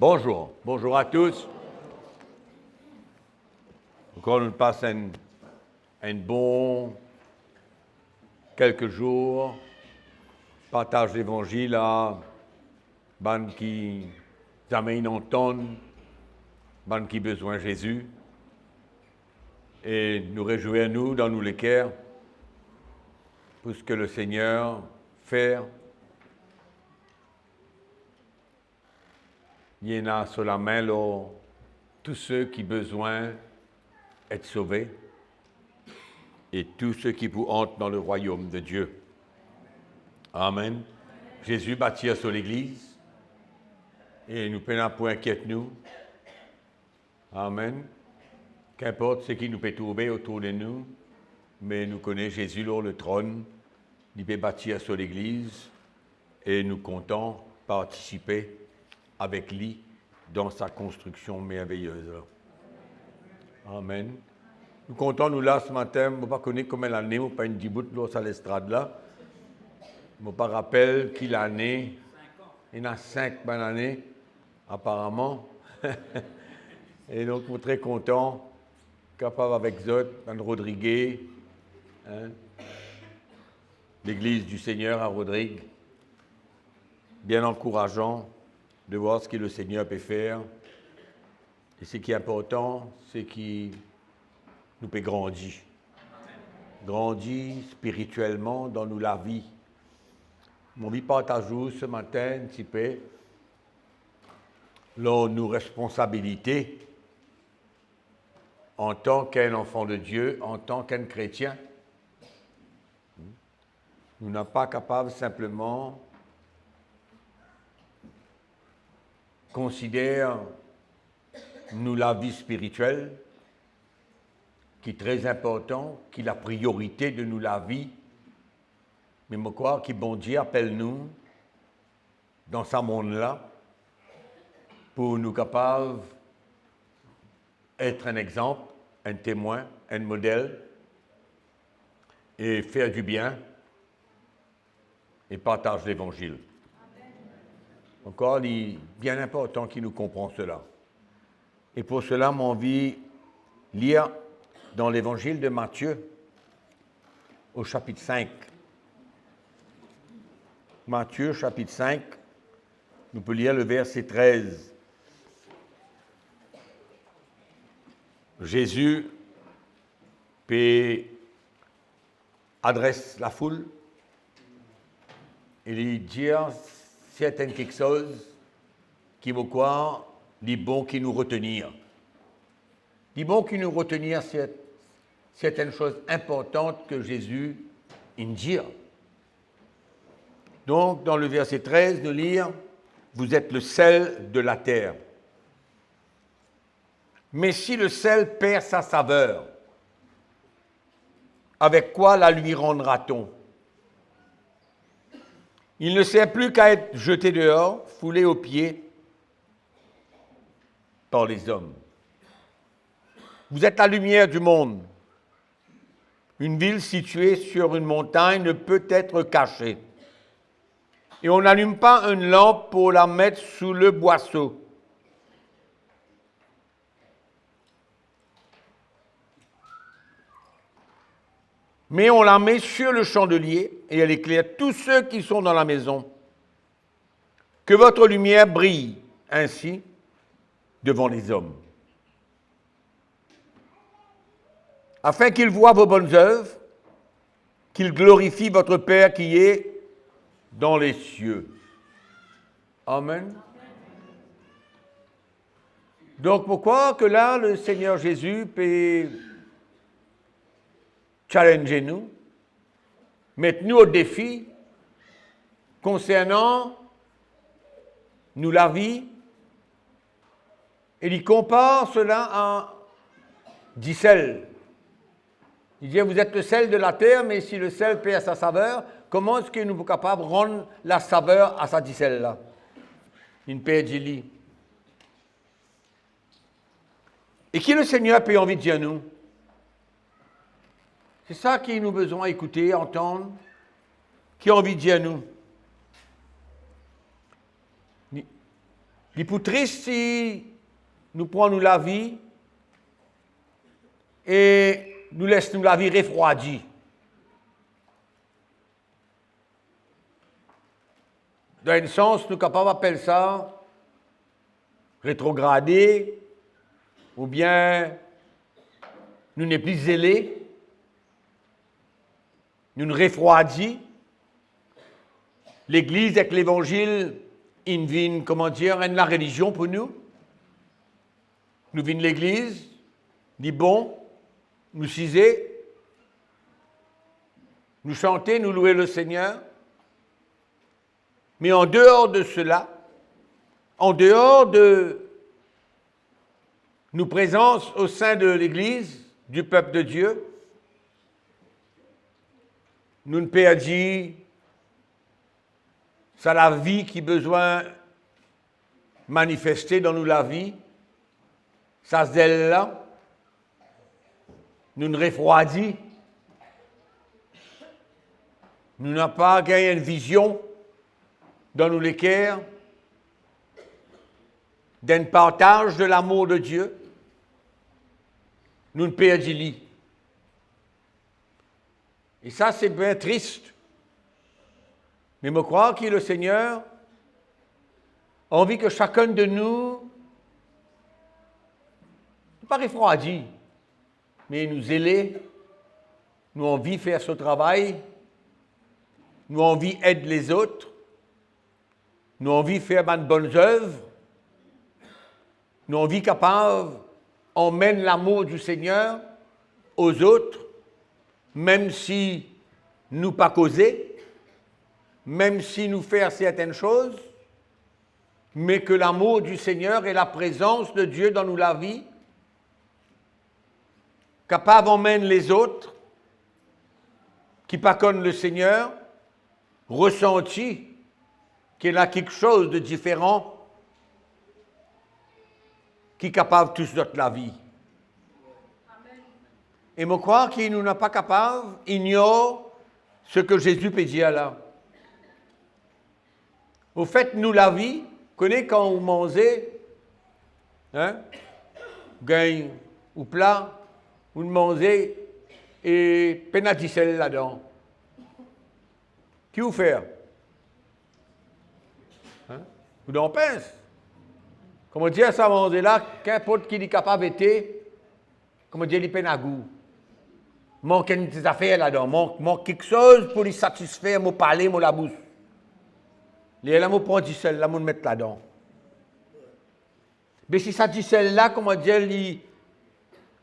Bonjour à tous. Encore nous passe un bon quelques jours, partage l'évangile à ban qui jamais entendent, ban qui besoin de Jésus. Et nous réjouissons-nous dans nous les cœurs pour ce que le Seigneur fait. Il y en a sur la main là, tous ceux qui ont besoin d'être sauvés et tous ceux qui vous entrent dans le royaume de Dieu. Amen. Jésus bâtit sur l'Église et nous prenons pour inquiéter nous. Amen. Qu'importe ce qui nous peut trouver autour de nous, mais nous connaissons Jésus sur le trône, il peut bâtir sur l'Église et nous comptons participer avec lui dans sa construction merveilleuse. Amen. Nous comptons nous là ce matin, je ne sais pas connaître combien l'année, je ne pas une diboute là, à l'estrade là. Je ne me rappelle qui l'année. Il y en a 5 bonnes années, apparemment. Et donc, nous sommes très contents, capables avec Zot, Van Rodriguez, l'Église du Seigneur à Rodrigue. Bien encourageant de voir ce que le Seigneur peut faire. Et ce qui est important, c'est qu'il nous peut grandir. Grandir spirituellement dans nous la vie. Mon vie partage ce matin un petit peu nos responsabilités en tant qu'un enfant de Dieu, en tant qu'un chrétien. Nous n'sommes pas capables simplement considérer nous la vie spirituelle, qui est très important, qui est la priorité de nous la vie, mais je crois que bon Dieu appelle nous dans ce monde-là pour nous capables d'être un exemple, un témoin, un modèle et faire du bien et partager l'Évangile. Encore, il est bien important qu'il nous comprenne cela. Et pour cela, j'ai envie de lire dans l'Évangile de Matthieu, au chapitre 5. Matthieu, chapitre 5, nous pouvons lire le verset 13. Jésus adresse la foule et lui dit certaines quelque chose qui me croit, dit bon qui nous retenir. Dit bon qui nous retenir certaines choses importantes que Jésus dit. Donc, dans le verset 13, de lire, vous êtes le sel de la terre. Mais si le sel perd sa saveur, avec quoi la lui rendra-t-on? Il ne sert plus qu'à être jeté dehors, foulé aux pieds par les hommes. Vous êtes la lumière du monde. Une ville située sur une montagne ne peut être cachée. Et on n'allume pas une lampe pour la mettre sous le boisseau. Mais on la met sur le chandelier et elle éclaire tous ceux qui sont dans la maison. Que votre lumière brille ainsi devant les hommes, afin qu'ils voient vos bonnes œuvres, qu'ils glorifient votre Père qui est dans les cieux. Amen. Donc pourquoi que là, le Seigneur Jésus peut challenger nous, mettre nous au défi concernant nous la vie, et il compare cela à du sel. Il dit, vous êtes le sel de la terre, mais si le sel perd sa saveur, comment est-ce que nous sommes capables de rendre la saveur à sa sel-là? Une paire de lit. Et qui le Seigneur peut envie de dire nous? C'est ça qui nous besoin écouter, entendre, qui a envie de dire nous. Les plus tristes, si nous prenons la vie et nous laissons la vie refroidie. Dans un sens, nous sommes capables d'appeler ça rétrogradé, ou bien nous n'est plus zélés, nous nous refroidis. L'Église avec l'Évangile, il vient, comment dire, la religion pour nous. Nous venons l'Église, dit bon, nous ciser, nous chanter, nous louer le Seigneur. Mais en dehors de cela, en dehors de nos présences au sein de l'Église, du peuple de Dieu, nous ne perdons ça la vie qui a besoin de manifester dans nous la vie, ça se délai là, nous ne refroidit, nous n'avons pas gagné une vision dans nous les cœurs, d'un partage de l'amour de Dieu, nous ne perdons. Et ça, c'est bien triste. Mais je crois que le Seigneur a envie que chacun de nous, pas refroidi, mais nous zélés, nous envie de faire ce travail, nous envie d'aider les autres, nous envie de faire de bonnes œuvres, nous envie capable d'emmener l'amour du Seigneur aux autres, même si nous pas causés, même si nous faisons certaines choses, mais que l'amour du Seigneur et la présence de Dieu dans nous la vie, capable d'emmener les autres, qui pas connaissent le Seigneur, ressenti qu'il y a quelque chose de différent, qui est capable tous notre la vie. Amen. Et je crois qu'il nous n'a pas capable, ignore ce que Jésus peut dire là. Au fait, nous, la vie, connaissez quand vous mangez, hein, gagne ou plat, vous mangez et pénaticelle là-dedans. Qui vous fait? Hein? Vous en pensez? Comment dire ça manger là, qu'importe qui est capable d'être, comment dire, il peine à goût. Manque des affaires là-dedans, manque quelque chose pour lui satisfaire, mon palais, mon la bouche. Les là, prend du sel, là, me mettre là-dedans. Mais si ça dit celle-là, comment dire,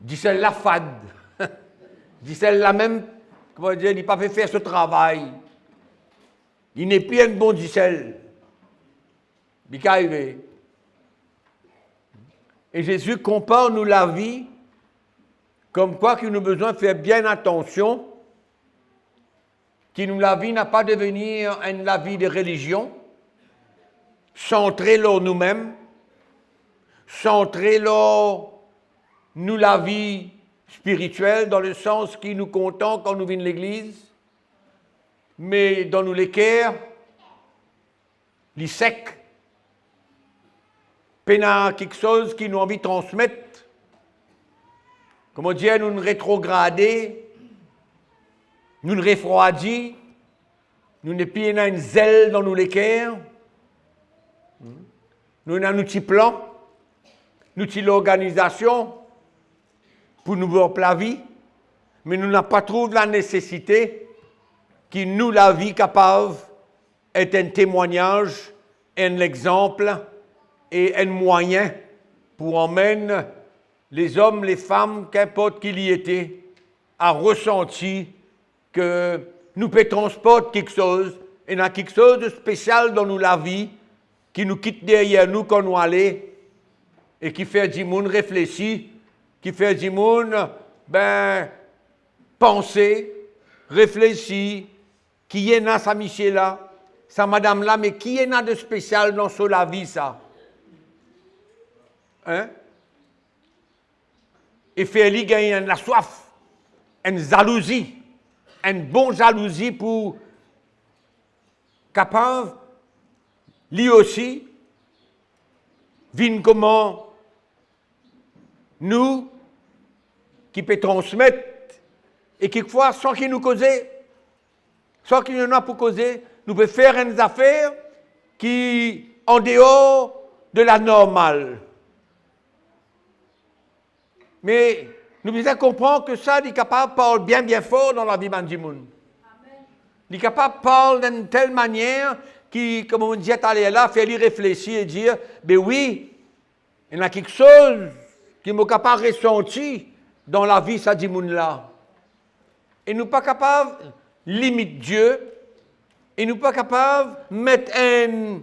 dit celle-là fade. Dit celle-là même, comment dire, il n'a pas fait faire ce travail. Il n'est plus un bon dicelle. Il est arrivé. Et Jésus compare nous la vie comme quoi qu'il nous a besoin de faire bien attention, que nous la vie n'a pas devenir la vie de religion, centrée sur nous-mêmes, centrée sur nous la vie spirituelle dans le sens qui nous contente quand nous venons de l'Église, mais dans nous les cœurs, les secs, pénard quelque chose qui nous a envie de transmettre, comment dire, nous nous rétrograder, nous nous refroidis, nous ne plus une zèle dans nous les cœurs, nous avons un petit plan, nous avons l'organisation pour nous voir la vie, mais nous n'avons pas trouvé la nécessité qui nous la vie capable est un témoignage, un exemple et un moyen pour emmener les hommes, les femmes, qu'importe qu'il y était, à ressentir que nous pouvons transporter quelque chose, et il y a quelque chose de spécial dans nous la vie, qui nous quitte derrière nous quand nous allons, et qui fait du monde réfléchir, qui fait du monde, penser, réfléchir, qui y en a sa Michel là, sa madame là, mais qui y en a de spécial dans ce la vie ça? Hein? Et faire lui gagner la soif, une jalousie, une bonne jalousie pour capable, lui aussi, vin comment nous, qui peut transmettre, et quelquefois, sans qu'il nous cause, sans qu'il nous a pour causer, nous pouvons faire des affaires qui, en dehors de la normale. Mais nous devons comprendre que ça, il est capable de parler bien, bien fort dans la vie de monde. Il est capable de parler d'une telle manière qui, comme on disait aller là, fait lui réfléchir et dire, ben oui, il y a quelque chose qui m'a capable de ressentir dans la vie de ce monde-là. Et nous ne sommes pas capables de limiter Dieu, et nous ne sommes pas capables de mettre un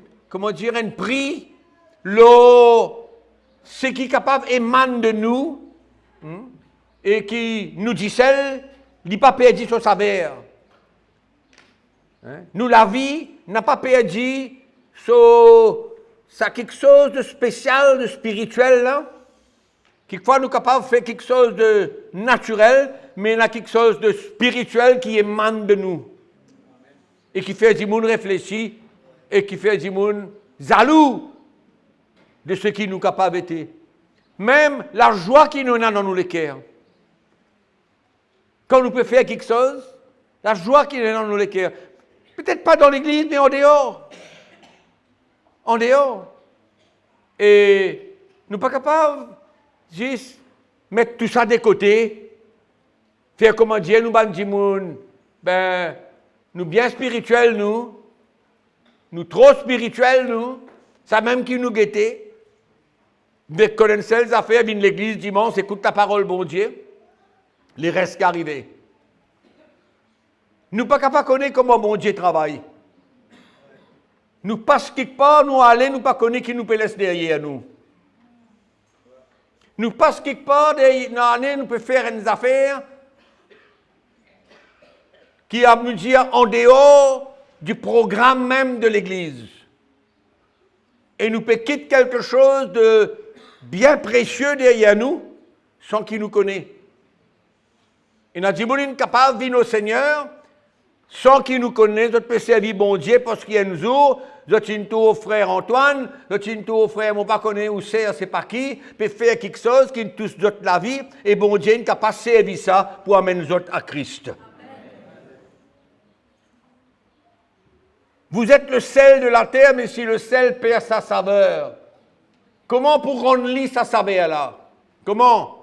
prix, ce qui est capable émane de nous, et qui nous dit celle, il n'a pas perdu son saveur. Nous, la vie, n'a pas perdu ça quelque chose de spécial, de spirituel, là. Quelquefois, nous sommes capables de faire quelque chose de naturel, mais il y a quelque chose de spirituel qui émane de nous. Et qui fait du monde réfléchir, et qui fait du monde jaloux de ce qui nous capable d'être. Même la joie qui nous a dans nous les cœurs. Quand nous pouvons faire quelque chose, la joie qui nous a dans nous les cœurs. Peut-être pas dans l'église, mais en dehors. En dehors. Et nous ne sommes pas capables juste mettre tout ça de côté, faire comment dire, nous, nous bien spirituels, nous trop spirituels, ça même qui nous guettait. Dès qu'on a ces affaires, viennent l'église dimanche, écoute ta parole, bon Dieu, les restes arrivés. Nous ne sommes pas capables de connaître comment bon Dieu travaille. Nous passons quelque part, nous allons, nous ne pas connaître qui nous peut laisser derrière nous. Nous passons quelque part, dans l'année, nous pouvons faire des affaires qui a nous dire en dehors du programme même de l'Église. Et nous pouvons quitter quelque chose de bien précieux derrière nous, sans qu'il nous connaisse. Et nous avons dit, capable de vivre au Seigneur, sans qu'il nous connaisse, notre peut servir bon Dieu, parce qu'il y a un jour, notre une tour au frère Antoine, notre une tour au frère, on ne pas connaît où c'est pas qui, peut faire quelque chose qui nous touche notre la vie, et bon Dieu est capable de servir ça pour amener nous autres à Christ. Vous êtes le sel de la terre, mais si le sel perd sa saveur, comment pour rendre lisse sa saveur là? Comment?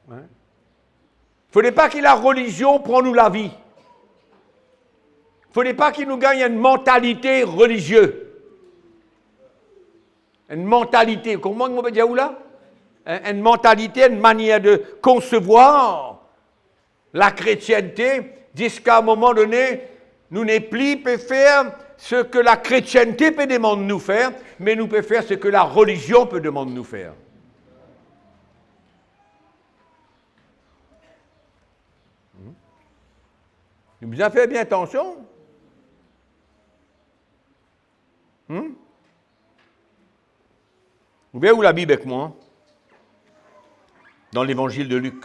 Il ne faudrait pas que la religion prenne nous la vie. Il ne faudrait pas qu'il nous gagne une mentalité religieuse. Une mentalité, comment on peut dire où là? Une mentalité, une manière de concevoir la chrétienté, jusqu'à un moment donné, nous n'est plus peut faire ce que la chrétienté peut demander de nous faire, mais nous pouvons faire ce que la religion peut demander de nous faire. Nous devons faire bien attention. Vous voyez où la Bible avec moi? Dans l'évangile de Luc.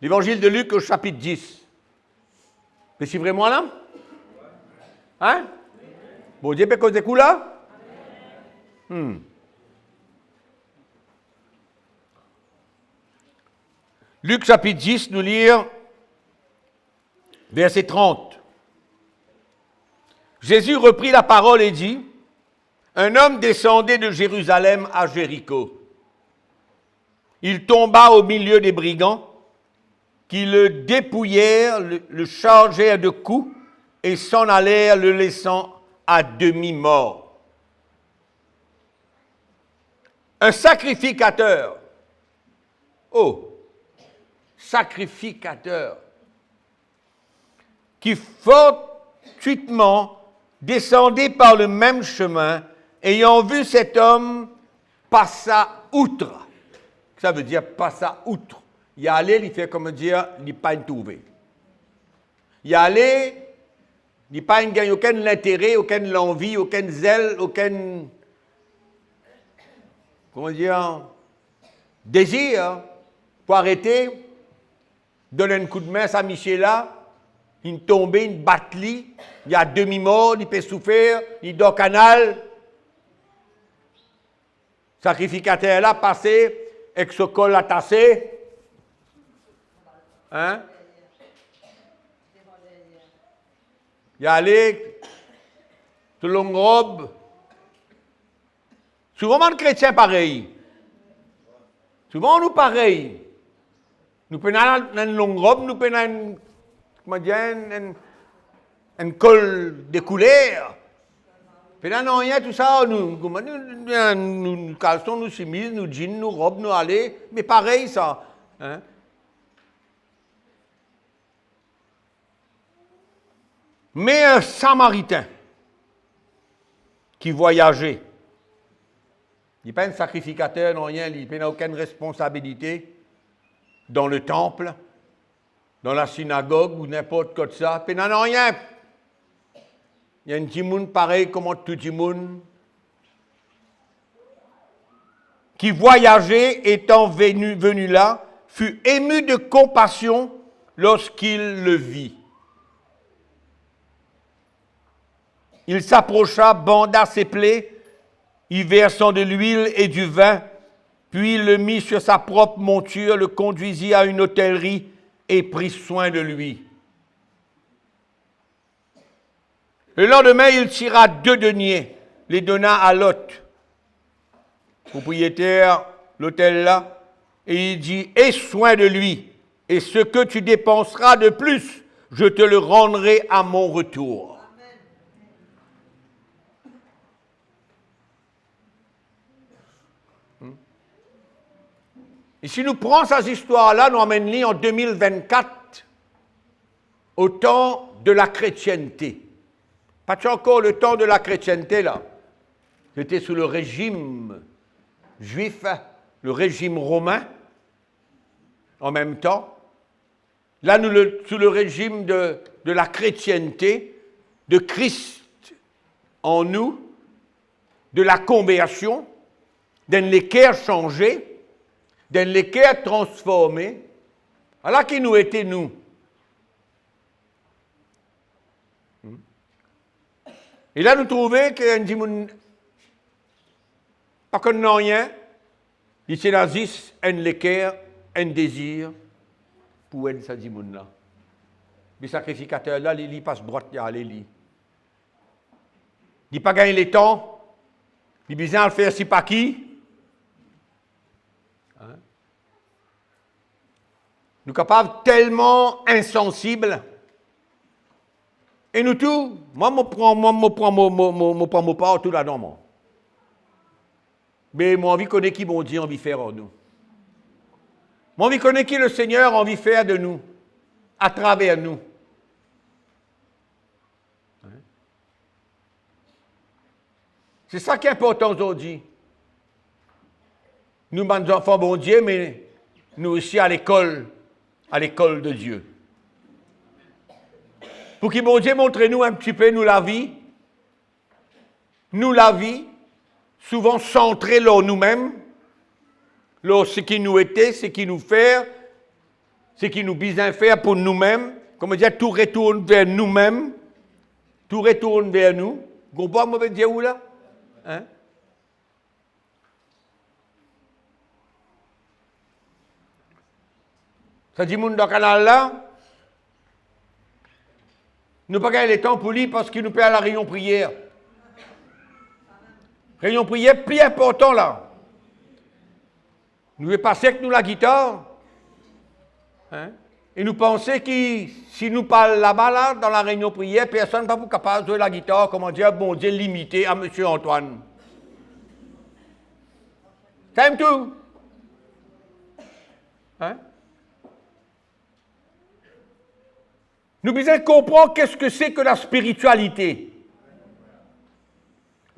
L'évangile de Luc au chapitre 10. Mais c'est vraiment là? Hein? Bon Dieu peut causer coup là? Luc chapitre 10, nous lire verset 30. Jésus reprit la parole et dit, un homme descendait de Jérusalem à Jéricho. Il tomba au milieu des brigands qui le dépouillèrent, le chargèrent de coups et s'en allèrent, le laissant à demi-mort. Un sacrificateur, sacrificateur, qui fortuitement descendait par le même chemin, ayant vu cet homme, passa outre. Ça veut dire passa outre. Il allait, il fait comme dire, il n'est pas trouvé. Il allait, il n'a pas gagné aucun intérêt, aucun envie, aucun zèle, aucun comment dire, désir pour arrêter, donner un coup de main à Michela, il est tombé, il batte, il y a demi-mort, il peut souffrir, il dort canal. Sacrificateur là, passé, avec ce col attaché. Hein? Il y a allé, de longue robe. Souvent, les chrétiens pareil. Souvent, nous pareil. Nous prenons une longue robe, nous prenons un col de couleur. Puis là, non, rien, tout ça, nous caleçons, nous chemises, nous jeans, nous robes, nous allez, mais pareil, ça. Hein? Mais un Samaritain qui voyageait, il n'est pas un sacrificateur, non rien, il n'a aucune responsabilité dans le temple, dans la synagogue ou n'importe quoi de ça. Il n'a rien. Il y a un petit monde pareil comme tout le monde qui voyageait, étant venu là, fut ému de compassion lorsqu'il le vit. Il s'approcha, banda ses plaies, y versant de l'huile et du vin, puis le mit sur sa propre monture, le conduisit à une hôtellerie et prit soin de lui. Le lendemain, il tira 2 deniers, les donna à l'hôte, propriétaire de l'hôtel là, et il dit, aie soin de lui, et ce que tu dépenseras de plus, je te le rendrai à mon retour. Et si nous prenons ces histoires-là, nous emmènons en 2024 au temps de la chrétienté. Pas encore le temps de la chrétienté, là. C'était sous le régime juif, le régime romain, en même temps. Là, nous, sous le régime de la chrétienté, de Christ en nous, de la conversion, d'un l'équerre changé, d'un l'équerre transformé. Alors qui nous était nous? Et là, nous trouvons qu'il y a pas qu'on n'a rien, il s'est nazis, un l'équerre, un désir, pour être ça dit là. Les sacrificateurs là, ils passent droite, il y a les lits. Il pas gagner les temps, il besoin de faire si pas qui. Hein? Nous capables tellement insensibles. Et nous tous, moi, je prends mon part tout là-dedans, moi. Mais moi, envie de connaître qui bon Dieu envie de faire en nous. Moi, envie de connaître qui le Seigneur envie de faire de nous, à travers nous. Hein? C'est ça qui est important aujourd'hui. Nous, mes enfants, bon Dieu, mais nous aussi à l'école de Dieu. Pour que bon Dieu montre-nous un petit peu, nous la vie, souvent centrée dans nous-mêmes, dans ce qui nous était, ce qui nous fait, ce qui nous besoin faire pour nous-mêmes, comme dire, tout retourne vers nous-mêmes, tout retourne vers nous. Vous comprenez, mauvais Dieu, où là? Hein? Ça dit, monde dans le canal là, nous n'avons pas gagné le temps pour lui parce qu'il nous paie à la réunion prière. Réunion prière, plus important là. Nous devons passer avec nous la guitare. Hein? Et nous pensons que si nous parlons là-bas, là, dans la réunion prière, personne n'est pas capable de jouer la guitare, comment dire, bon Dieu, limité à M. Antoine. C'est tout. Hein? Nous devons comprendre qu'est-ce que c'est que la spiritualité.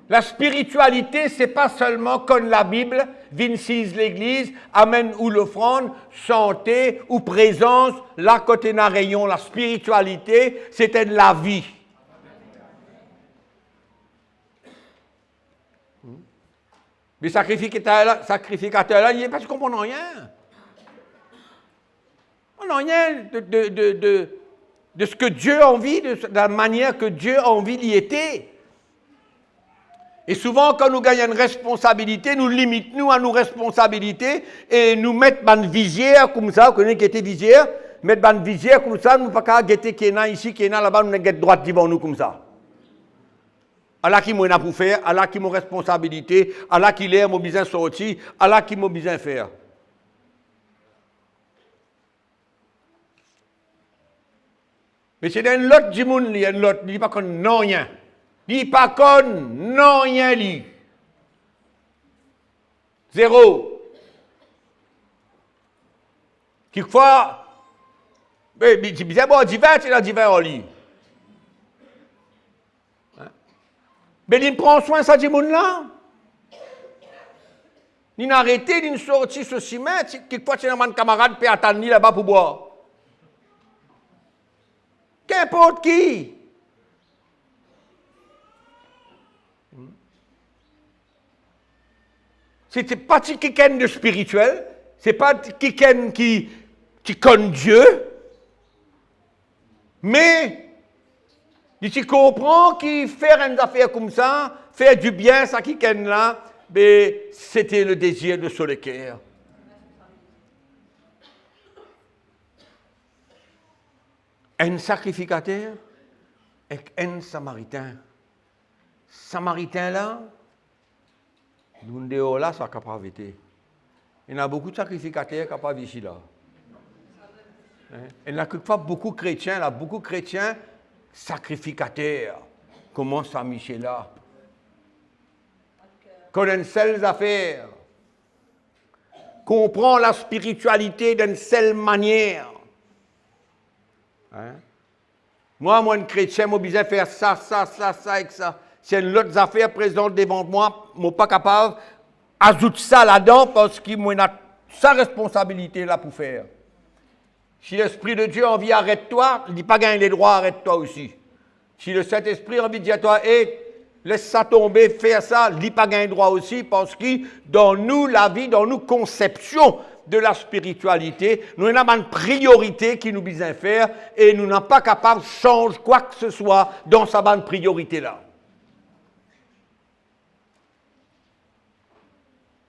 La spiritualité, ce n'est pas seulement comme la Bible, vincise l'Église, amène ou l'offrande, santé ou présence, là côté d'un rayon. La spiritualité, c'était de la vie. Les sacrificateurs là, il n'est pas qu'on comprend rien. On n'a rien de ce que Dieu a envie, de la manière que Dieu a envie d'y être. Et souvent, quand nous gagnons une responsabilité, nous limitons à nos responsabilités et nous mettons dans une visière comme ça, vous connaissez qui était visière, mettre dans une visière comme ça, nous ne pouvons pas guetter qui est là ici, qui est là là-bas, nous guettons droite devant nous comme ça. Allah qui m'a pour faire, Allah qui m'a responsabilité, Allah qui l'air, m'a besoin sortir, Allah qui m'a besoin faire. Mais c'est dans l'autre du monde, il y a l'autre, il dit pas qu'on n'a rien. Il dit pas qu'on n'a rien li. Zéro. Quelquefois, mais c'est bizarre, bon, divers, c'est la divers en lit. Mais il prend soin de ça du monde là. Il n'a arrêté, il sorti ce ciment, quelquefois, c'est un camarade qui attend là-bas pour boire. Qu'importe qui. C'est pas quelqu'un de spirituel, c'est pas quelqu'un qui connaît Dieu, mais il comprend qu'il fait une affaire comme ça, faire du bien, ça quelqu'un là, mais c'était le désir de son cœur. Un sacrificateur et un samaritain. Samaritain là, nous dehors là, ça capable d'être. Il y a beaucoup de sacrificateurs capables ici là. Il y a quelquefois beaucoup de chrétiens, là, beaucoup de chrétiens sacrificateurs. Comment ça, Michel là? Connaissent ces affaires. Comprend la spiritualité d'une seule manière. Hein? Moi, un chrétien, je besoin faire ça, et ça. Si une autre affaire présente devant moi, je ne suis pas capable d'ajouter ça là-dedans parce qu'il a sa responsabilité là pour faire. Si l'Esprit de Dieu a envie arrête-toi, il ne dit pas gagner les droits, arrête-toi aussi. Si le Saint-Esprit a envie de dire à toi, hey, laisse ça tomber, faire ça, il ne dit pas gagner droit aussi parce que dans nous, la vie, dans nous, conception de la spiritualité, nous avons une priorité qui nous besoin faire et nous n'sommes pas capables de changer quoi que ce soit dans sa bonne priorité-là.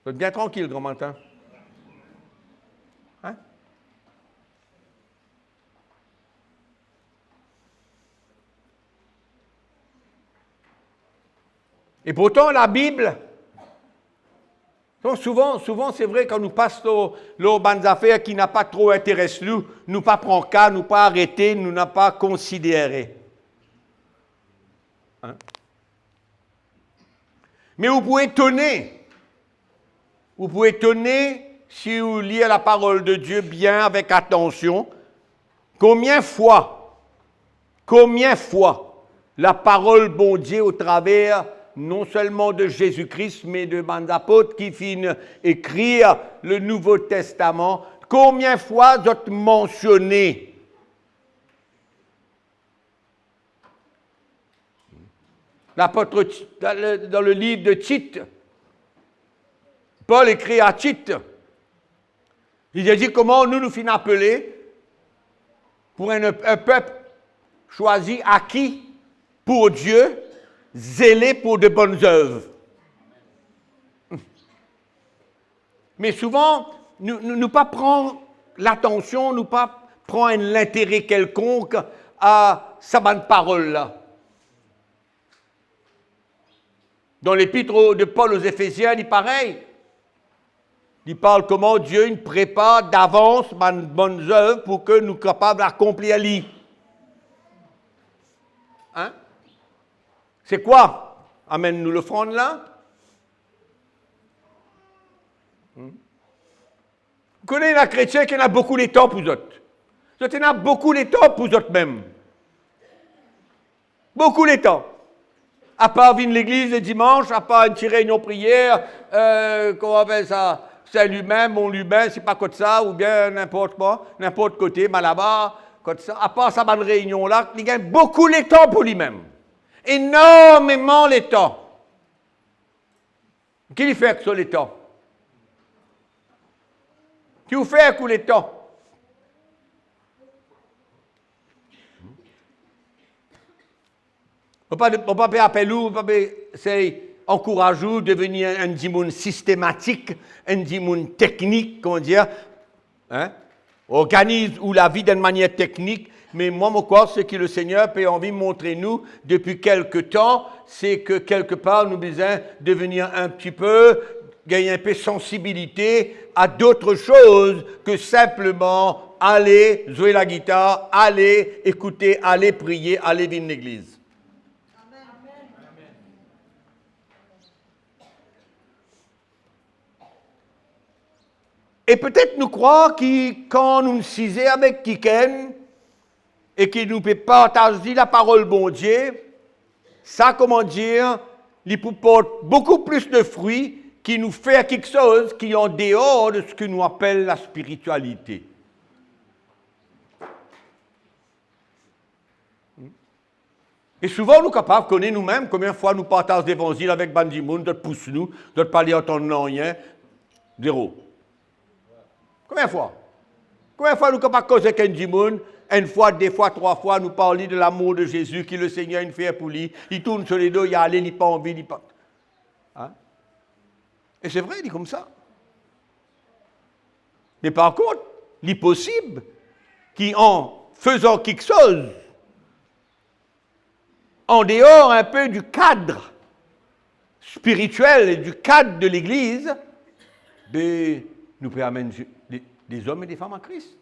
Vous êtes bien tranquille, grand matin. Hein? Et pourtant, la Bible, souvent c'est vrai, quand nous passons aux bonnes affaires qui n'a pas trop intéressé nous pas prendre cas, nous pas arrêter, nous n'a pas considéré. Hein? Mais vous pouvez étonner si vous lisez la parole de Dieu bien avec attention, combien fois la parole bon Dieu au travers non seulement de Jésus-Christ, mais de mes apôtres qui finissent écrire le Nouveau Testament, combien de fois vous êtes mentionné l'apôtre dans le livre de Tite, Paul écrit à Tite, il a dit comment nous finissons appelés pour un peuple choisi, acquis pour Dieu, zélé pour de bonnes œuvres. Mais souvent, nous pas prendre l'attention, nous pas prendre l'intérêt quelconque à sa bonne parole-là. Dans l'épître de Paul aux Éphésiens, il dit pareil. Il parle comment Dieu nous prépare d'avance de bonnes œuvres pour que nous soyons capables d'accomplir lui. Hein? C'est quoi? Amène-nous l'offrande là. Vous connaissez la chrétienne qui en a beaucoup de temps pour vous autres. Vous en a beaucoup de temps pour vous autres même. Beaucoup de temps. À part venir à l'église le dimanche, à part une petite réunion prière, comment on appelle ça? C'est lui-même, mon lui-même, c'est pas comme ça, ou bien n'importe quoi, n'importe côté, Malabar, comme ça. À part sa bonne réunion-là, il gagne beaucoup de temps pour lui-même. Énormément de temps. Qui fait avec ça les temps? Qui vous fait avec les temps? On ne peut pas faire appel ou, c'est encourager devenir un dimoun systématique, un dimoun technique, comment dire, hein? Organise ou la vie d'une manière technique, mais moi, mon corps, ce que le Seigneur peut envie de montrer nous depuis quelque temps, c'est que quelque part, nous devons devenir un petit peu, gagner un peu de sensibilité à d'autres choses que simplement aller jouer la guitare, aller écouter, aller prier, aller vivre l'église. Et peut-être nous croire que quand nous nous sisons avec quelqu'un et qu'il nous peut partager la parole bon Dieu, ça, comment dire, il porte beaucoup plus de fruits qui nous fait quelque chose qui est en dehors de ce que nous appelons la spiritualité. Et souvent, nous sommes capables de connaître nous-mêmes combien de fois nous partageons l'évangile avec Bandimoun, d'autres poussent nous, d'autres parler en temps rien, zéro. Combien de fois? Combien de fois nous sommes capables de causer avec un dimoun, une fois, deux fois, trois fois, nous parler de l'amour de Jésus, qui le Seigneur a fait pour lui, il tourne sur les dos, il a allé, il n'a pas envie, il pas. Hein? Et c'est vrai, il est comme ça. Mais par contre, il est possible qu'en faisant quelque chose, en dehors un peu du cadre spirituel et du cadre de l'Église, ben, nous pouvons amener des hommes et des femmes en Christ.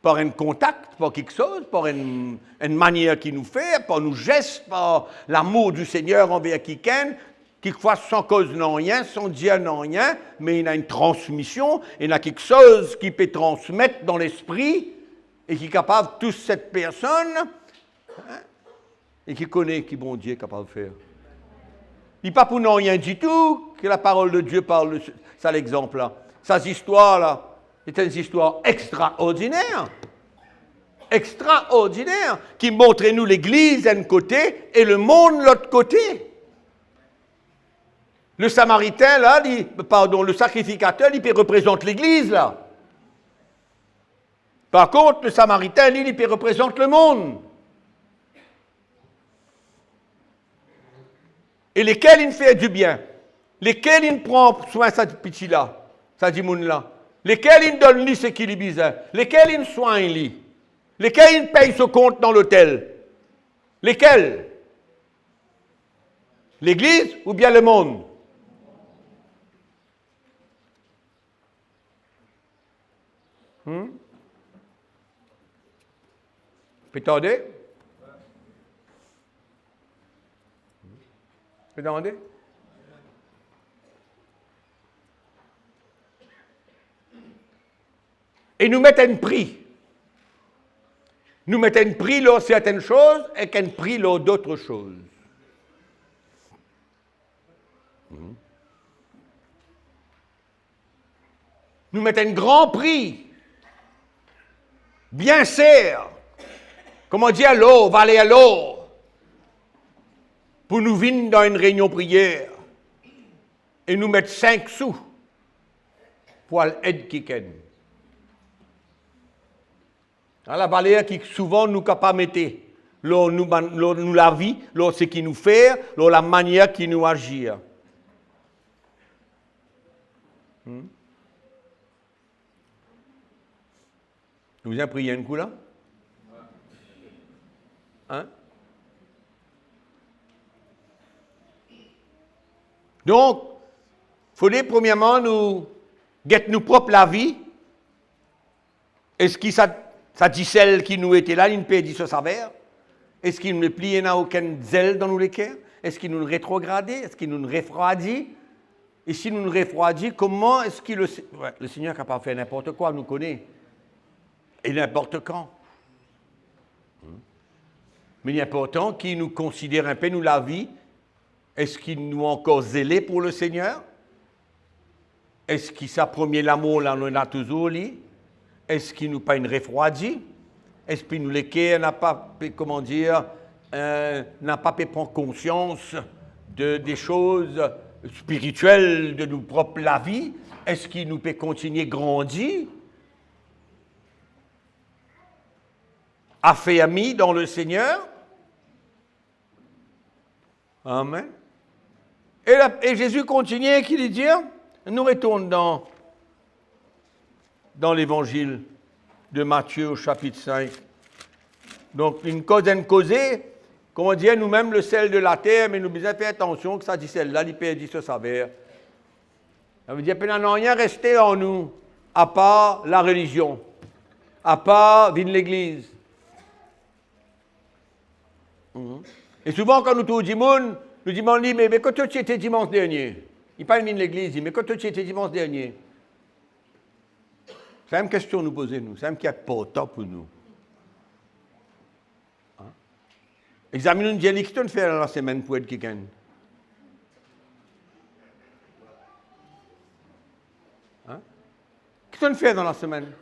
Par un contact, par quelque chose, par une manière qu'il nous fait, par nos gestes, par l'amour du Seigneur envers quelqu'un, quelquefois sans cause non rien, sans dire non rien, mais il a une transmission, il a quelque chose qui peut transmettre dans l'esprit et qui est capable, toute cette personne, hein, et qui connaît qui bon Dieu est capable de faire. Il n'est pas pour non rien du tout que la parole de Dieu parle de ça, l'exemple-là. Ces histoires-là, c'est une histoire extraordinaire, qui montre nous l'Église d'un côté et le monde de l'autre côté. Le Samaritain, là, le sacrificateur, il représente l'Église, là. Par contre, le Samaritain, lui, il représente le monde. Et lesquels il fait du bien, lesquels il prend soin de cette petite-là, cette dimoun-là, lesquels il donne lui ce qu'il lui besoin, lesquels il soigne lui, lesquels il paye ce compte dans l'hôtel, lesquels? L'Église ou bien le monde? Vous entendez? Vous entendez? Et nous mettons un prix. Nous mettons un prix sur certaines choses et un prix sur d'autres choses. Nous mettons un grand prix. Bien cher. Comment dire l'eau, valer à l'eau. Pour nous venir dans une réunion prière. Et nous mettre 5 sous. Pour aider quelqu'un. La valeur qui souvent nous capable de mettre, nous la vie, ce qui nous fait, la manière qui nous agit. Vous avez prié un coup là? Hein? Donc, il faudrait premièrement nous guetter nous propres la vie. Est-ce que ça dit celle qui nous était là, il ne peut dire ce saveur? Est-ce qu'il ne plie n'a aucun zèle dans nous les cœurs? Est-ce qu'il nous rétrograde? Est-ce qu'il nous refroidit? Et si nous nous refroidit, comment est-ce que le Seigneur est capable de faire n'importe quoi, nous connaît? Et n'importe quand. Mais il est important qu'il nous considère un peu, nous, la vie. Est-ce qu'il nous a encore zélé pour le Seigneur? Est-ce qu'il s'est premier l'amour, là, nous a toujours lui? Est-ce qu'il nous pas une refroidie? Est-ce qu'il nous l'équerre n'a pas, comment dire, n'a pas pu prendre conscience des choses spirituelles de nous propre la vie? Est-ce qu'il nous peut continuer à grandir? Affermi dans le Seigneur? Amen. Et Jésus continue, qu'il dit, nous retournons dans l'évangile de Matthieu au chapitre 5. Donc, une causée, comme on dit, nous-mêmes le sel de la terre, mais nous devons faire attention que ça dit celle-là, il peut dire ce saveur. Ça veut dire qu'il n'y a rien resté en nous, à part la religion, à part vivre l'église. Et souvent, quand nous trouvons du monde, nous disons, mais quand tu étais dimanche dernier, il parle de l'église, mais quand tu étais dimanche dernier, c'est une question à nous poser, nous. C'est une qui est important pour nous. Hein? Examinons une dialogue, qu'est-ce qu'on fait dans la semaine pour être quelqu'un? Hein? Qu'est-ce qu'on fait dans la semaine?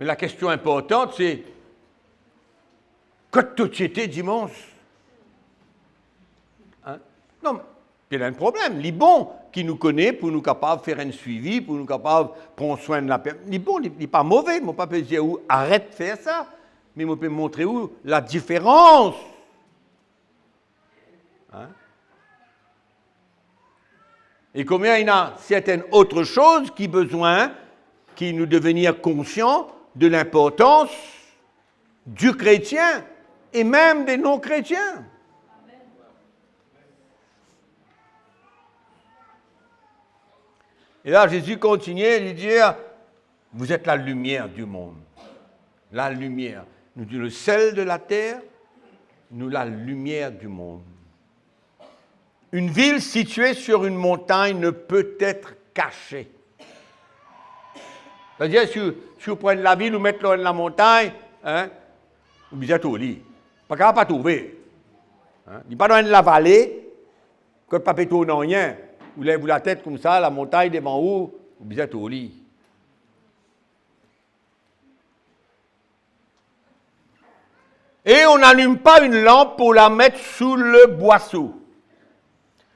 Mais la question importante, c'est quand tu étais dimanche. Hein? Non, il y a un problème. Il est bon qui nous connaît pour nous capables de faire un suivi, pour nous capables de prendre soin de la personne. Il est bon, il n'est pas mauvais. Mon papa peut dire où arrête de faire ça, mais il peut montrer où la différence. Hein? Et combien il y a certaines autres choses qui besoin, qui nous devenir conscients de l'importance du chrétien et même des non-chrétiens. Et là, Jésus continuait de lui dire, vous êtes la lumière du monde. La lumière. Nous disons le sel de la terre, nous la lumière du monde. Une ville située sur une montagne ne peut être cachée. C'est-à-dire, si vous prenez la ville, vous mettez dans la montagne, hein, vous êtes au lit. Pas capable de trouver. Hein? Il n'est pas dans la vallée, quand le papier tourne en rien. Vous lèvez la tête comme ça, la montagne devant vous, vous êtes au lit. Et on n'allume pas une lampe pour la mettre sous le boisseau.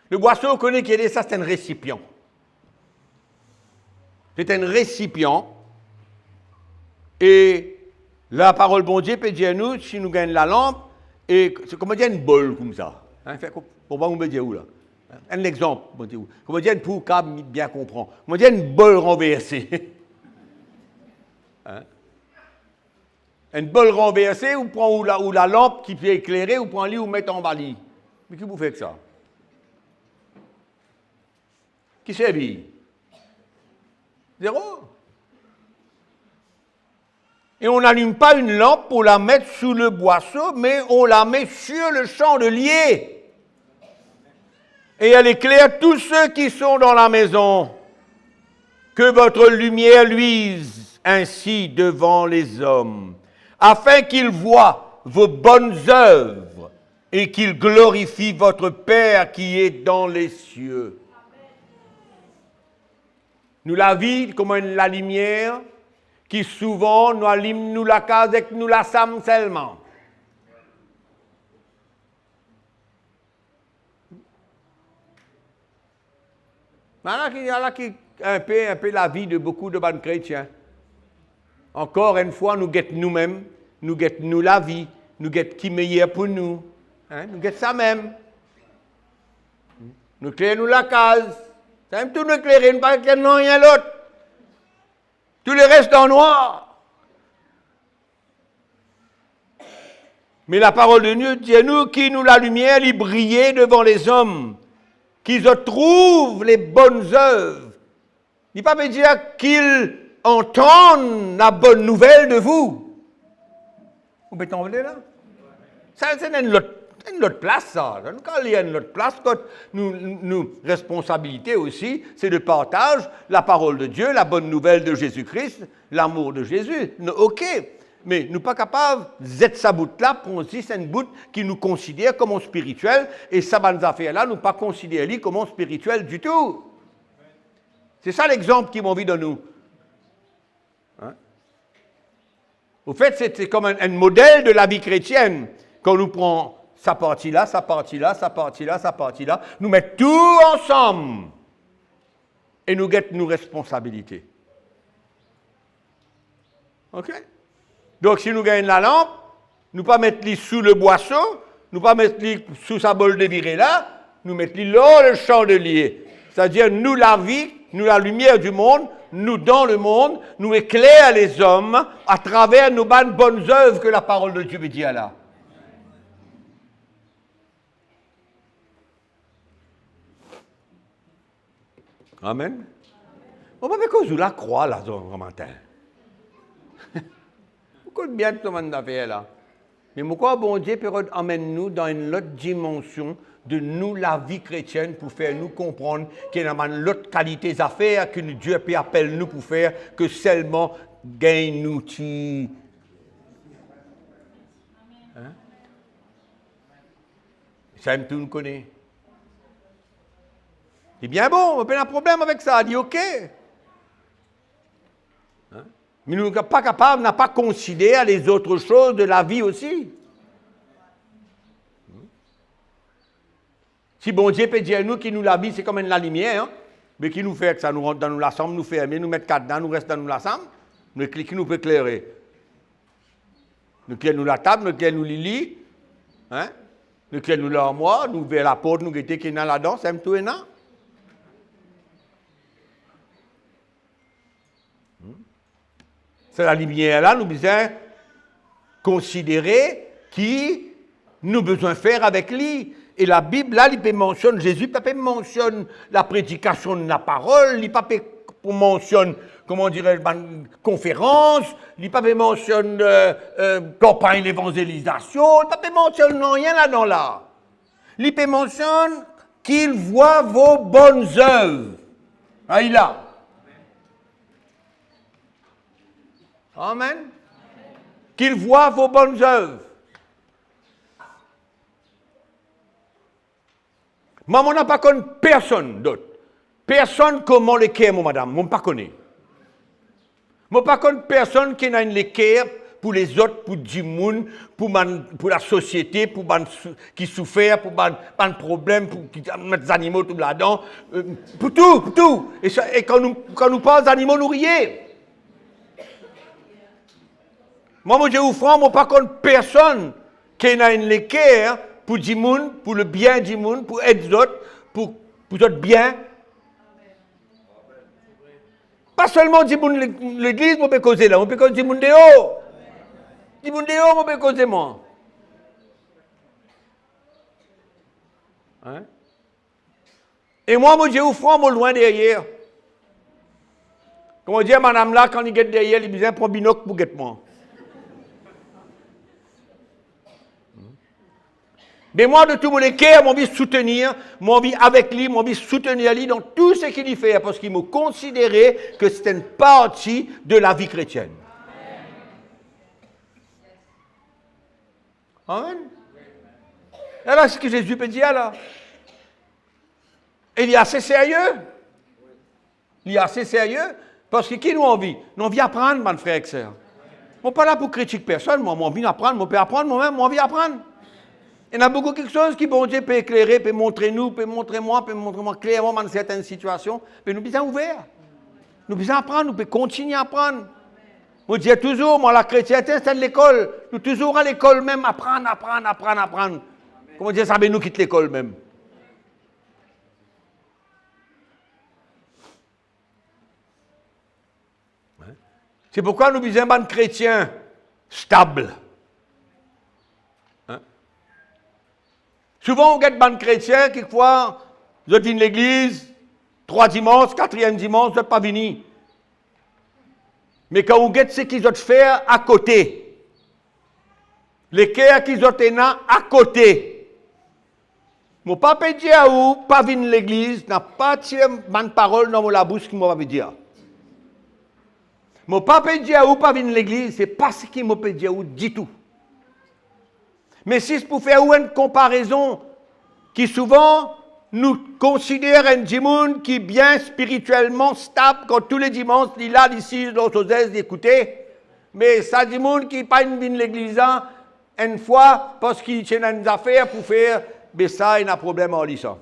Le boisseau, on connaît qu'il est ça, c'est un récipient. C'est un récipient. Et la parole bon Dieu peut dire à nous, si nous gagnons la lampe, et c'est comme dire une bol comme ça. Hein, pour voir où me dire où là. Un exemple, comment dire pour bien comprendre. Comment dire une bol renversée. Hein? Une bol renversée, ou prend où la lampe qui peut éclairer, ou prend lit ou met en bali. Mais qui vous fait que ça? Qui servit? Zéro. Et on n'allume pas une lampe pour la mettre sous le boisseau, mais on la met sur le chandelier. Et elle éclaire tous ceux qui sont dans la maison. Que votre lumière luise ainsi devant les hommes, afin qu'ils voient vos bonnes œuvres et qu'ils glorifient votre Père qui est dans les cieux. Nous la vie comme la lumière qui souvent nous allume nous la case et que nous la sommes seulement. Maintenant, il y a là qui un peu la vie de beaucoup de bons chrétiens. Encore une fois, nous guettons nous-mêmes, nous guettons nous la vie, nous guettons qui est meilleur pour nous. Hein? Nous guettons ça même. Nous éclairons la case. Ça aime tout nous éclairer, nous ne pas éclairer rien d'autre. Tout le reste en noir. Mais la parole de Dieu dit à nous, qui nous la lumière, il brillait devant les hommes, qu'ils trouvent les bonnes œuvres. Il ne peut pas dire qu'ils entendent la bonne nouvelle de vous. Vous pouvez t'envoler là? Ça, c'est une autre place, ça. Quand il y a une autre place, quand nous responsabilité aussi, c'est de partage la parole de Dieu, la bonne nouvelle de Jésus-Christ, l'amour de Jésus. OK. Mais nous ne sommes pas capables d'être sa bout là pour aussi c'est une bout qui nous considère comme spirituel et ça va nous affaires là nous pas considérer comme spirituel du tout. C'est ça l'exemple qu'ils m'ont envie de nous. Hein? Au fait, c'est comme un modèle de la vie chrétienne. Quand nous prenons ça partit là, ça partit là, ça partit là, ça partit là. Nous mettons tout ensemble et nous guettons nos responsabilités. OK? Donc, si nous gagnons la lampe, nous pas mettre les sous le boisseau, nous pas mettre les sous sa bol de virée là, nous mettre les là le chandelier. C'est-à-dire, nous la vie, nous la lumière du monde, nous dans le monde, nous éclaire les hommes à travers nos bonnes œuvres que la parole de Dieu veut dire là. Amen. On va faire cause de la croix là, ce matin. Beaucoup de bien de ce monde d'affaires là. Mais pourquoi bon Dieu peut emmène nous dans une autre dimension de nous, la vie chrétienne, pour faire nous comprendre qu'il y a une autre qualité d'affaires que Dieu peut appeler nous pour faire que seulement gagner nous qui. Hein? Ça, tout nous connaît. C'est bien bon, on n'a pas de problème avec ça, on dit OK. Hein? Mais nous ne sommes pas capables, n'a pas considéré les autres choses de la vie aussi. Si bon Dieu peut dire à nous qui nous la vie, c'est comme la lumière, hein? Mais qui nous fait que ça nous rentre dans nous la chambre, nous fermer, nous mettre cadre, nous reste dans nous la chambre, qui nous peut éclairer. Nous qui nous la table, nous qui nous lit, hein? Nous qui nous l'armoire, nous vers la porte, nous qui est là-dedans, c'est tout et non. C'est la lumière là, nous besoin considérer qui nous besoin faire avec lui. Et la Bible là, il mentionne Jésus, il mentionne la prédication de la parole, il mentionne, comment dirais-je, conférence, il mentionne campagne d'évangélisation, il mentionne rien là-dedans là. Il mentionne qu'il voit vos bonnes œuvres. Ah, il a. Amen. Qu'il voit vos bonnes œuvres. Maman n'a pas connu personne d'autre. Personne comment les cœurs, mon madame. Moi, pas connais. Moi, pas connu personne qui n'a les cœurs pour les autres, pour du monde, pour la société, pour qui souffrent, pour un problème, pour qui mettre des animaux tout là-dedans. Pour tout, pour tout. Et quand nous parlons d'animaux, nous rions. Moi, je vous franc, moi, pas contre personne qui n'a une l'équerre pour du monde, pour le bien du monde, pour aider les autres, pour d'autres bien. Pas seulement du monde l'église, moi, je peux causer là, on peut causer du monde dehors. Du monde dehors, moi, je peux causer moi. Hein? Et moi, je vous franc, moi, loin derrière. Comment dire, madame là, quand il guette derrière, il a besoin de prendre un binocle pour guetter moi. Mais moi, de tout mon cœur, j'ai envie de soutenir, j'ai envie avec lui, j'ai envie de soutenir lui dans tout ce qu'il fait, parce qu'il m'a considéré que c'était une partie de la vie chrétienne. Amen. Et là, c'est ce que Jésus peut dire là. Il est assez sérieux. Il est assez sérieux, parce que qui nous envie? Nous envie d'apprendre, mon frère et sœur. Je ne suis pas là pour critiquer personne, moi, j'ai envie d'apprendre, je peux apprendre moi-même, j'ai envie d'apprendre. Il y a beaucoup quelque chose qui, bon Dieu, peut éclairer, peut montrer nous, peut montrer moi clairement dans certaines situations. Mais nous sommes ouverts. Nous pouvons apprendre, nous pouvons continuer à apprendre. On dit toujours, moi, la chrétienté, c'est l'école. Nous toujours à l'école même, apprendre. Comment dire, ça, mais nous quitte l'école même. C'est pourquoi nous besoin d'un chrétien stable. Souvent, on gagne des chrétiens qui croient, vous viennent l'église, 3 dimanches, 4e dimanche, vous n'êtes pas venus. Mais quand on gagne ce qu'ils ont fait à côté, les cœurs qu'ils ont été à côté, mon papa dit à vous, pas venir l'église, n'a pas tiré ma parole dans la bouche qu'il m'a dit. Mon papa dit à vous, pas venir l'église, c'est pas ce qu'il m'a dit à vous du tout. Mais si c'est pour faire une comparaison qui souvent nous considère un monde qui est bien spirituellement stable, quand tous les dimanches, il est là, ici, dans nos aises d'écouter, mais ça dit monde qui n'est pas une de l'église, une fois, parce qu'il tient une affaire pour faire, mais ça, il a un problème en lisant.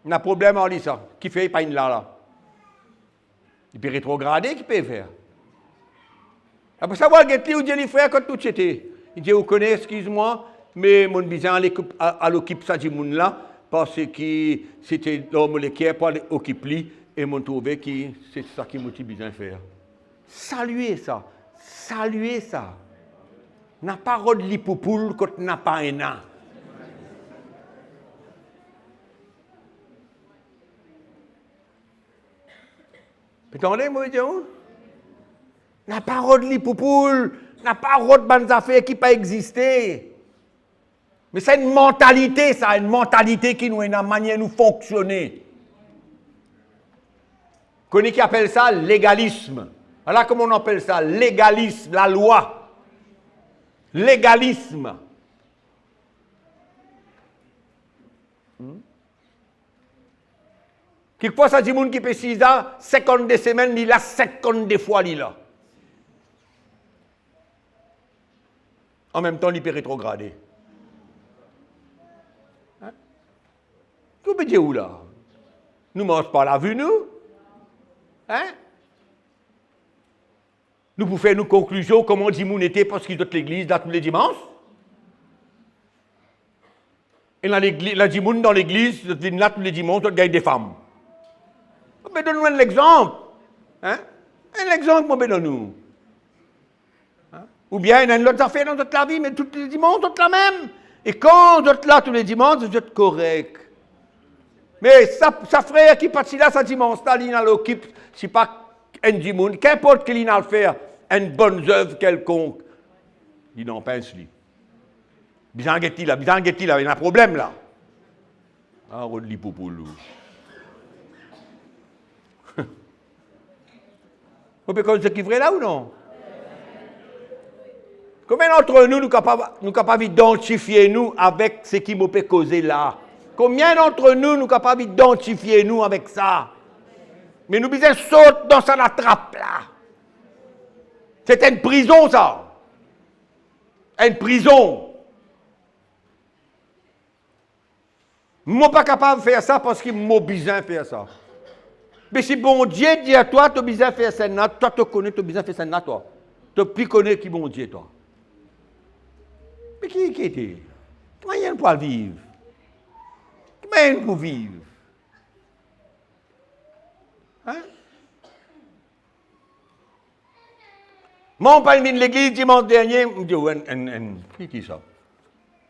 Il a un problème en lisant. Qui fait, pas une là. Il peut rétrograder, qui peut faire. Après savoir, il ou dit les frères, quand tout était. Il dit, vous connaissez, excuse-moi, mais mon bizarre à l'occupe ça du monde là, parce que c'était l'homme qui est pour occuper et m'ont trouvé que c'est ça qui m'a besoin faire. Saluez ça. Saluez ça. N'a pas rôde l'hypopoule quand n'a pas un an. Vous entendez, moi, je dis, n'a pas rôde l'hypopoule, n'a pas rôde bonnes affaires qui pas existé. Mais c'est une mentalité, ça, une mentalité qui nous est une manière de nous fonctionner. Connais qui appelle ça légalisme. Alors comment on appelle ça? Légalisme, la loi. Légalisme. Quelquefois, ça dit monde qui fait 6 ans, 50 semaines, il a 50 fois, il a. En même temps, il peut rétrograder. Hein? Vous me dites où là? Nous ne mangeons pas la vue, nous? Hein? Nous pouvons faire nos conclusions, comment dit mon était parce qu'ils ont l'église là tous les dimanches? Et là, dit moun dans l'église, ils viennent là tous les dimanches, ils gagnent des femmes. Mais donne-nous un exemple. Hein? Un exemple, moi, donne-nous. Hein? Ou bien, il y a une autre affaire dans toute la vie, mais tous les dimanches, c'est la même. Et quand vous êtes là tous les dimanches, vous êtes correct. Mais sa frère qui partit là, sa dimanche, là, il a l'occupe, c'est pas un dimanche, qu'importe qu'il a le faire, une bonne œuvre quelconque, il n'en pense lui. Bizanguetti là, il y a un problème là. Ah, on dit pour lui. Vous pouvez connaître ce qui est vrai là ou non? Combien d'entre nous sommes capables d'identifier nous avec ce qui peut causer là? Combien d'entre nous sommes capables d'identifier nous avec ça? Mais nous disons saute dans sa trappe là. C'est une prison ça. Une prison. Je ne suis pas capable de faire ça parce qu'il m'a besoin de faire ça. Mais si bon Dieu dit à toi, tu as besoin de faire ça, toi tu connais, tu as besoin de faire ça, toi. Tu plus connais qui bon Dieu, toi. Mais qui était? Comment il y a pour vivre? Comment il y a pour vivre? Hein? Mon père vient de l'église dimanche dernier, il me dit, qui est ça?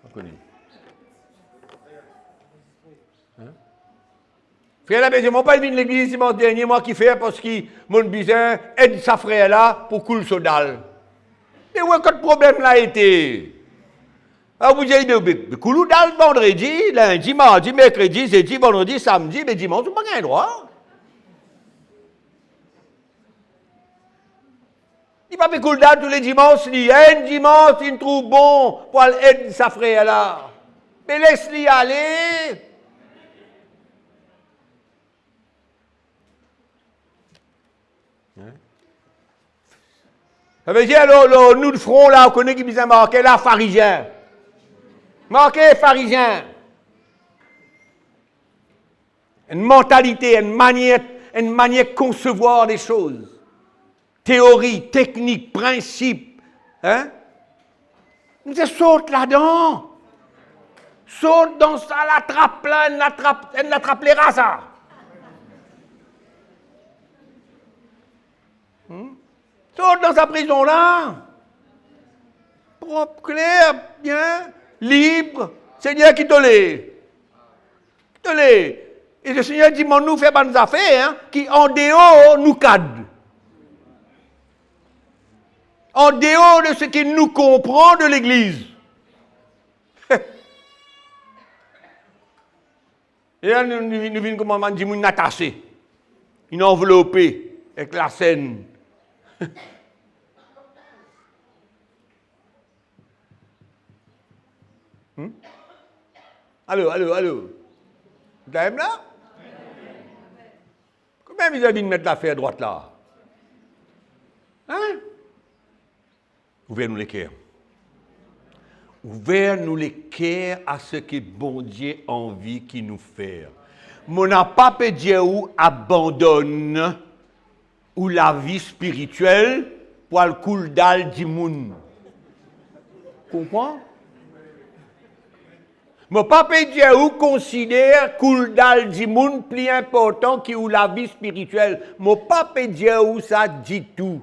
Je connais. Frère l'abbé, mon père vient de l'église dimanche dernier, moi qui fais parce que mon bizin aide sa frère là pour couler le dalle. Mais où est-ce que le problème là été? Alors vous dites, mais couler le dalle vendredi, lundi, mardi, mercredi, jeudi, vendredi, samedi, mais dimanche, vous n'avez pas droit. Il ne va pas couler le dalle tous les dimanches, un dimanche, il trouve bon pour aider sa frère là. Mais laisse-le aller. Ça veut dire, alors, nous, le front, là, on connaît qui nous a marqué, là, pharisien. Marqué pharisien. Une mentalité, une manière de concevoir les choses. Théorie, technique, principe. Hein? Nous saute là-dedans. Saute dans ça, la trappe là, elle l'attrape les rats, ça. Saute dans sa prison là. Propre, clair, bien, libre. Seigneur qui te l'est. Te l'est. Et le Seigneur dit, nous fait bonnes affaires, hein, qui en dehors nous cadre. En dehors de ce qu'il nous comprend de l'Église. Et là, nous venons comme on dit, nous attaché, une enveloppée avec la scène. Allô. Vous avez là? Combien vous avez de mettre l'affaire droite là? Hein? Ouvert nous les cœurs. Ouvert nous les cœurs à ce que bon Dieu a envie qu'il nous fasse. Mon n'a pas pu dire où abandonne ou la vie spirituelle pour le cool d'al du monde. Comprends? Mon papa dit ou considère cool d'al du monde plus important que la vie spirituelle. Mon papa dit où ça dit tout.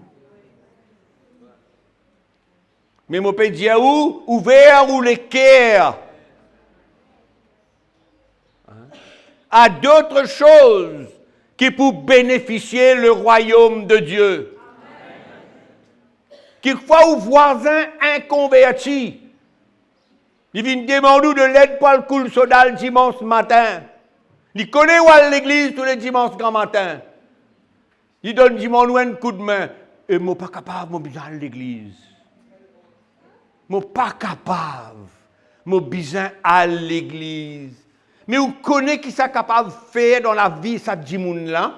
Mais mon papa dit où ouvert ou les cœurs à d'autres choses qui pour bénéficier le royaume de Dieu. Quelquefois, aux voisins inconvertis, ils viennent demander de l'aide pour le cool soda le dimanche matin. Ils connaissent où à l'église tous les dimanches grand matin. Ils donnent dimanche un coup de main. Et je ne suis pas capable de besoin à l'église. Je ne suis pas capable de besoin à l'église. Mais vous connaissez qui est capable de faire dans la vie, ça dit là.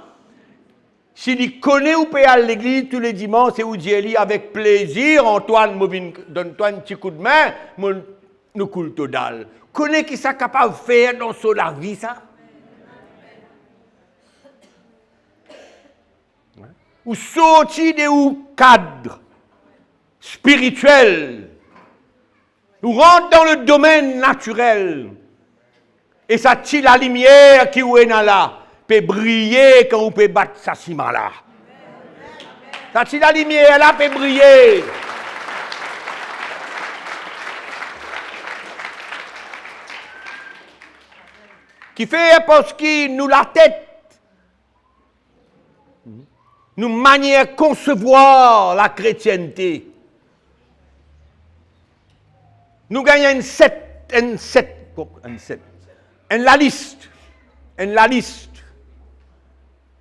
S'il connaît ou peut aller à l'église tous les dimanches et vous dit avec plaisir, Antoine, donne-toi un petit coup de main, nous coule total. Connaît qui est capable de faire dans la vie, ça? Ou sortir de cadre spirituel, ou rentre dans le domaine naturel. Et ça tire la lumière qui est là, peut briller quand on peut battre sa ciment là. Ça tire la lumière là, peut briller. Qui fait parce qu'il nous la tête, nous manière concevoir la chrétienté. Nous gagnons la liste.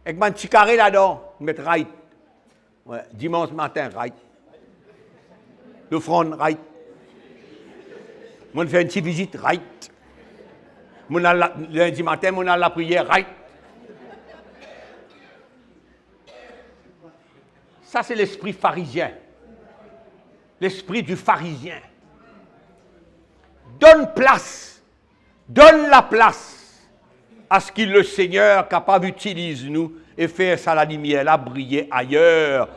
Avec un petit carré là-dedans, mettre right. Ouais, dimanche matin, right. Le front, right. On fait une petite visite, right. Lundi matin, on a la prière, right. Ça, c'est l'esprit pharisien. L'esprit du pharisien. Donne la place à ce que le Seigneur capable utilise nous et faire ça la lumière, la briller ailleurs.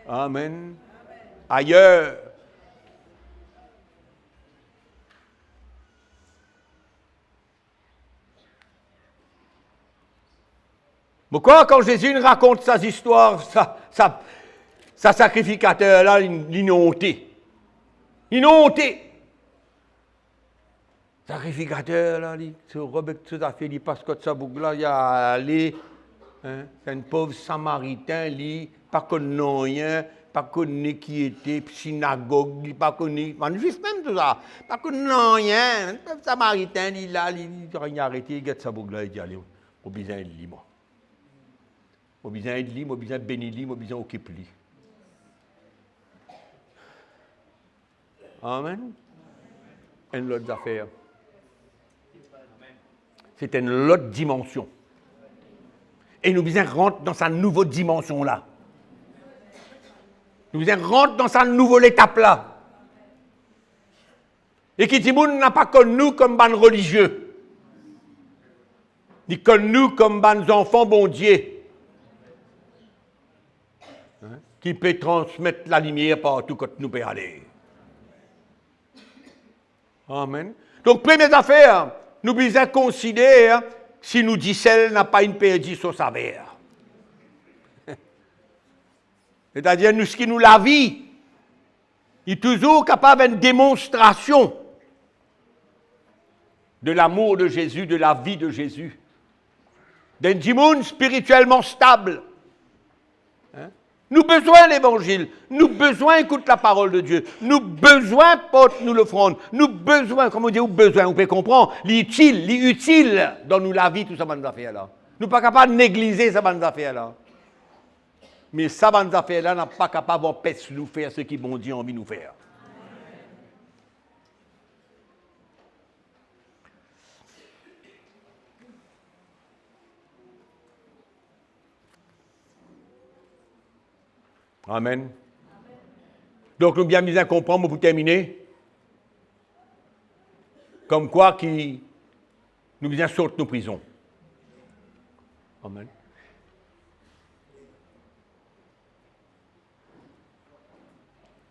Amen. Ailleurs. Pourquoi quand Jésus nous raconte sa histoire, sa sacrificateur là, il n'a honté. Il n'a honté. Sacrificateur, là, il se remet tout à fait, il passe que ça boucle là, il a allé, hein, c'est un pauvre samaritain, il pas connu rien, pas connu qui était, synagogue, il pas connu, man, juif même tout ça, pas connu rien, un pauvre samaritain, il a rien arrêté, il gâte sa boucle là, il dit, allez, au besoin de lui, moi. Au besoin de lui, au besoin de bénir lui, au besoin d'occuper lui. Amen. Une autre affaire. C'est une autre dimension. Et nous besoin rentrer dans sa nouvelle dimension là. Nous besoin rentrer dans sa nouvelle étape là. Et qui dit n'a pas connu nous comme ban religieux. Ni connu nous comme ban enfants bon Dieu. Hein? Qui peut transmettre la lumière partout quand nous pouvons aller. Amen. Donc, première affaire, nous devons considérer si nous disons celle n'a pas une perdue sur sa mère. C'est-à-dire, nous, ce qui nous la vie, il est toujours capable d'une démonstration de l'amour de Jésus, de la vie de Jésus. D'un monde spirituellement stable. Hein? Nous besoin l'évangile, nous besoin écouter la parole de Dieu, nous besoin porte-nous le front, nous besoin, comme on dit, besoin, on peut comprendre, l'utile dans nous la vie, tout ça, bonnes affaires là. Nous ne sommes pas capables de négliger ces bonnes affaires là. Mais ces bonnes affaires là, nous ne sommes pas capables d'empêcher nous faire ce qui bon Dieu a envie de nous faire. Amen. Donc, nous bien besoin comprendre, pour terminer, comme quoi qui nous besoin sortir de nos prisons. Amen.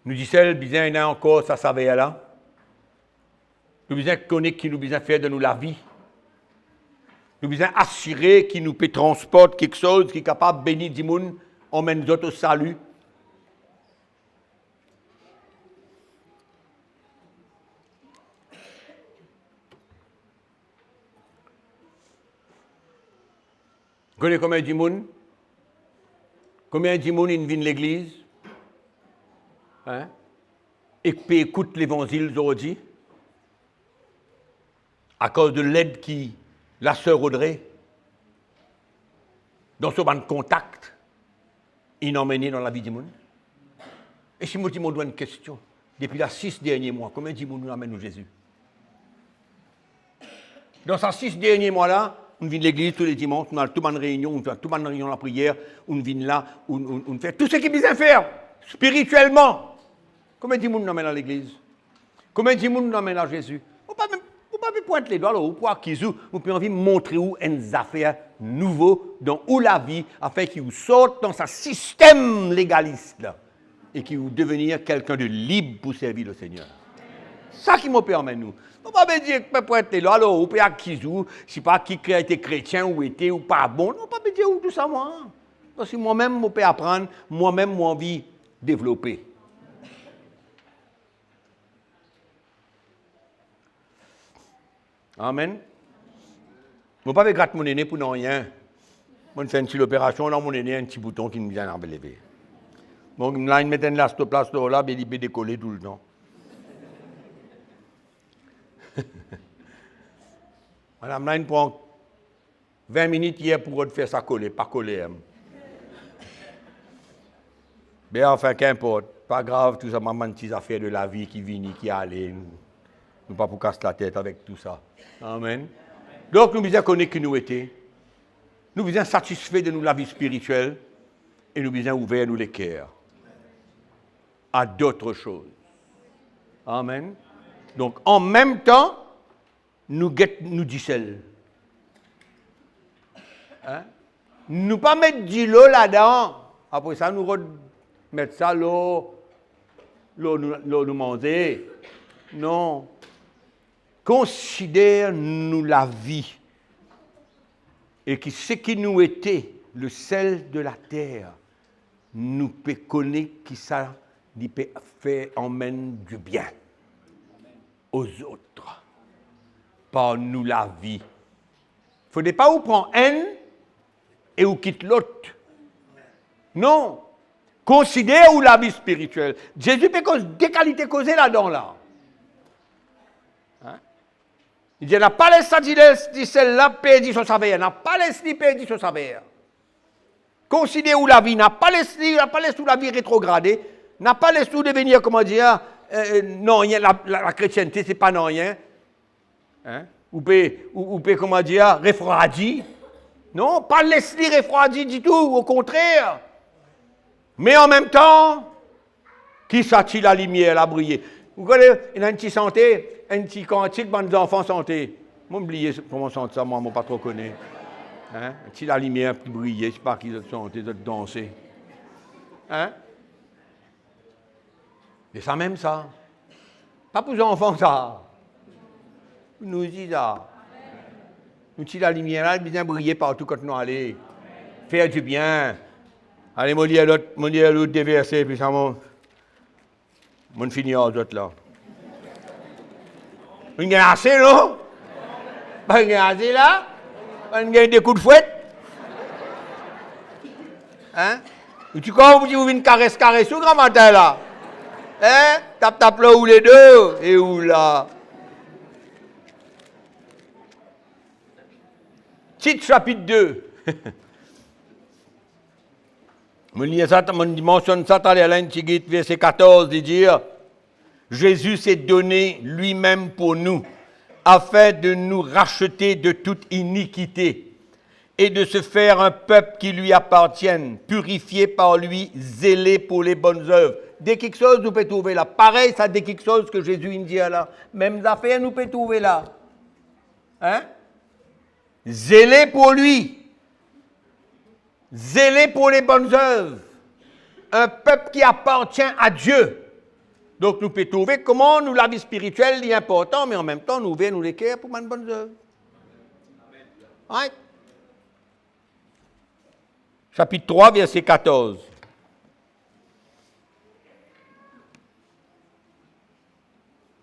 Nous disons, bien, il y a encore, ça savait là. Nous besoin connaître qui nous besoin faire de nous la vie. Nous besoin assurer qu'il nous peut transporter quelque chose qui est capable de bénir du monde, emmène nous autres au salut. Vous connaissez combien de monde? Combien de monde vient de l'église? Hein? Et qui écoute l'évangile aujourd'hui? À cause de l'aide qui la sœur Audrey, dans ce ban contact, il a emmené dans la vie du monde. Et si moi, je me dois une question, depuis les 6 derniers mois, combien de monde nous amène Jésus? Dans ces 6 derniers mois-là, on vient de l'église tous les dimanches, on a tout le réunion, on fait tout le réunion la prière, on vient là, on fait tout ce qu'il est besoin faire, spirituellement. Combien de monde nous amène à l'église? Combien de monde nous amène à Jésus? On ne peut pas pointer les doigts là, ou quoi qu'ils ont, on peut envie de montrer où une affaire nouveau dans où la vie, afin qu'ils vous sortent dans ce système légaliste là, et qu'ils vous devenir quelqu'un de libre pour servir le Seigneur. Ça qui me permet nous. On ne peut pas dire que pointer les doigts là, ou peut qu'ils ont, je ne sais pas qui a été chrétien ou était ou pas bon, on ne peut pas dire où tout ça moi. Parce que moi-même, je peux apprendre, moi-même, j'ai envie de développer. Amen. Je ne peux pas gratter mon aîné pour non rien. Je fais une petite opération, dans mon aîné, un petit bouton qui me vient à lever. Donc, là, il me met une last place là, il peut décoller tout le temps. Madame, là, il prend 20 minutes hier pour faire ça coller, pas coller. Mais enfin, qu'importe. Pas grave, tout ça, maman, petites affaires de la vie qui viennent, qui allent. Nous pas pour casser la tête avec tout ça. Amen. Donc, nous disons connaître qui nous étions. Nous disons satisfaits de nous la vie spirituelle. Et nous disons ouvert nous les cœurs à d'autres choses. Amen. Donc, en même temps, nous disons. Hein? Nous pas mettre du l'eau là-dedans. Après ça, nous mettre ça l'eau nous manger. Non. Considère-nous la vie et que ce qui nous était le sel de la terre, nous peut connaître qui ça peut faire emmène du bien aux autres. Par nous la vie. Il ne faudrait pas vous prendre un et vous quitte l'autre. Non. Considère où la vie spirituelle. Jésus peut cause des qualités causées là-dedans là. Il dit, n'a pas laissé celle-là perdre son savoir, n'a pas laissé perdre son savoir. Considère où la vie, n'a pas laissé où la vie rétrogradée, n'a pas laissé où devenir, comment dire, non, la chrétienté, c'est pas non rien. Hein? Ou peut, comment dire, refroidi. Non, pas laisser refroidi du tout, au contraire. Mais en même temps, qui s'attire la lumière, la briller. Vous connaissez, il y a une petite santé, un petit cantique, bande d'enfants santé. Moi, oublié comment sentir ça, moi, je ne pas trop connais. Hein? Un petit la lumière qui brillait, je ne sais pas qui ont chanté, de danser. Hein? Mais ça même ça. Pas pour les enfants, ça. Nous disons ça. Nous disons la lumière là, elle vient briller partout quand nous allons. Faire du bien. Allez, moi, lire l'autre déverser, puis ça m'a. Mon finir aux autres là. Vous avez assez, non? Vous avez assez là? Vous avez des coups de fouette? Hein? Tu crois que vous venez caresser sur grand matin là? Hein? Tape là où les deux? Et où là? Titre chapitre 2. Je mentionne ça dans l'Antiquité, verset 14, de dire Jésus s'est donné lui-même pour nous, afin de nous racheter de toute iniquité, et de se faire un peuple qui lui appartienne, purifié par lui, zélé pour les bonnes œuvres. Dès quelque chose, nous pouvons trouver là. Pareil, ça dès quelque chose que Jésus dit là. Même affaires, nous pouvons trouver là. Hein? Zélé pour lui. Zélé pour les bonnes œuvres. Un peuple qui appartient à Dieu. Donc, nous pouvons trouver comment nous, la vie spirituelle est importante, mais en même temps, nous voulons nous l'équerre pour une bonne œuvre. Right? Chapitre 3, verset 14.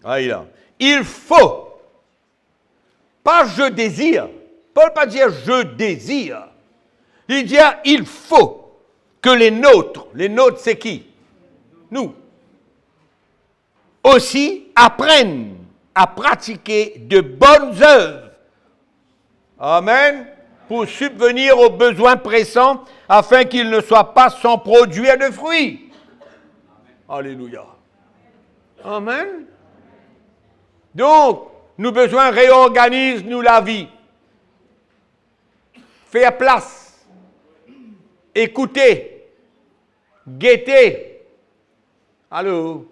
Ah, il faut, pas je désire. Paul pas dire je désire. Il dit il faut que les nôtres c'est qui? Nous. Aussi apprennent à pratiquer de bonnes œuvres. Amen. Pour subvenir aux besoins pressants afin qu'ils ne soient pas sans produire de fruits. Alléluia. Amen. Donc, nous besoin réorganiser nous la vie. Faire place. Écouter. Guetter. Allô?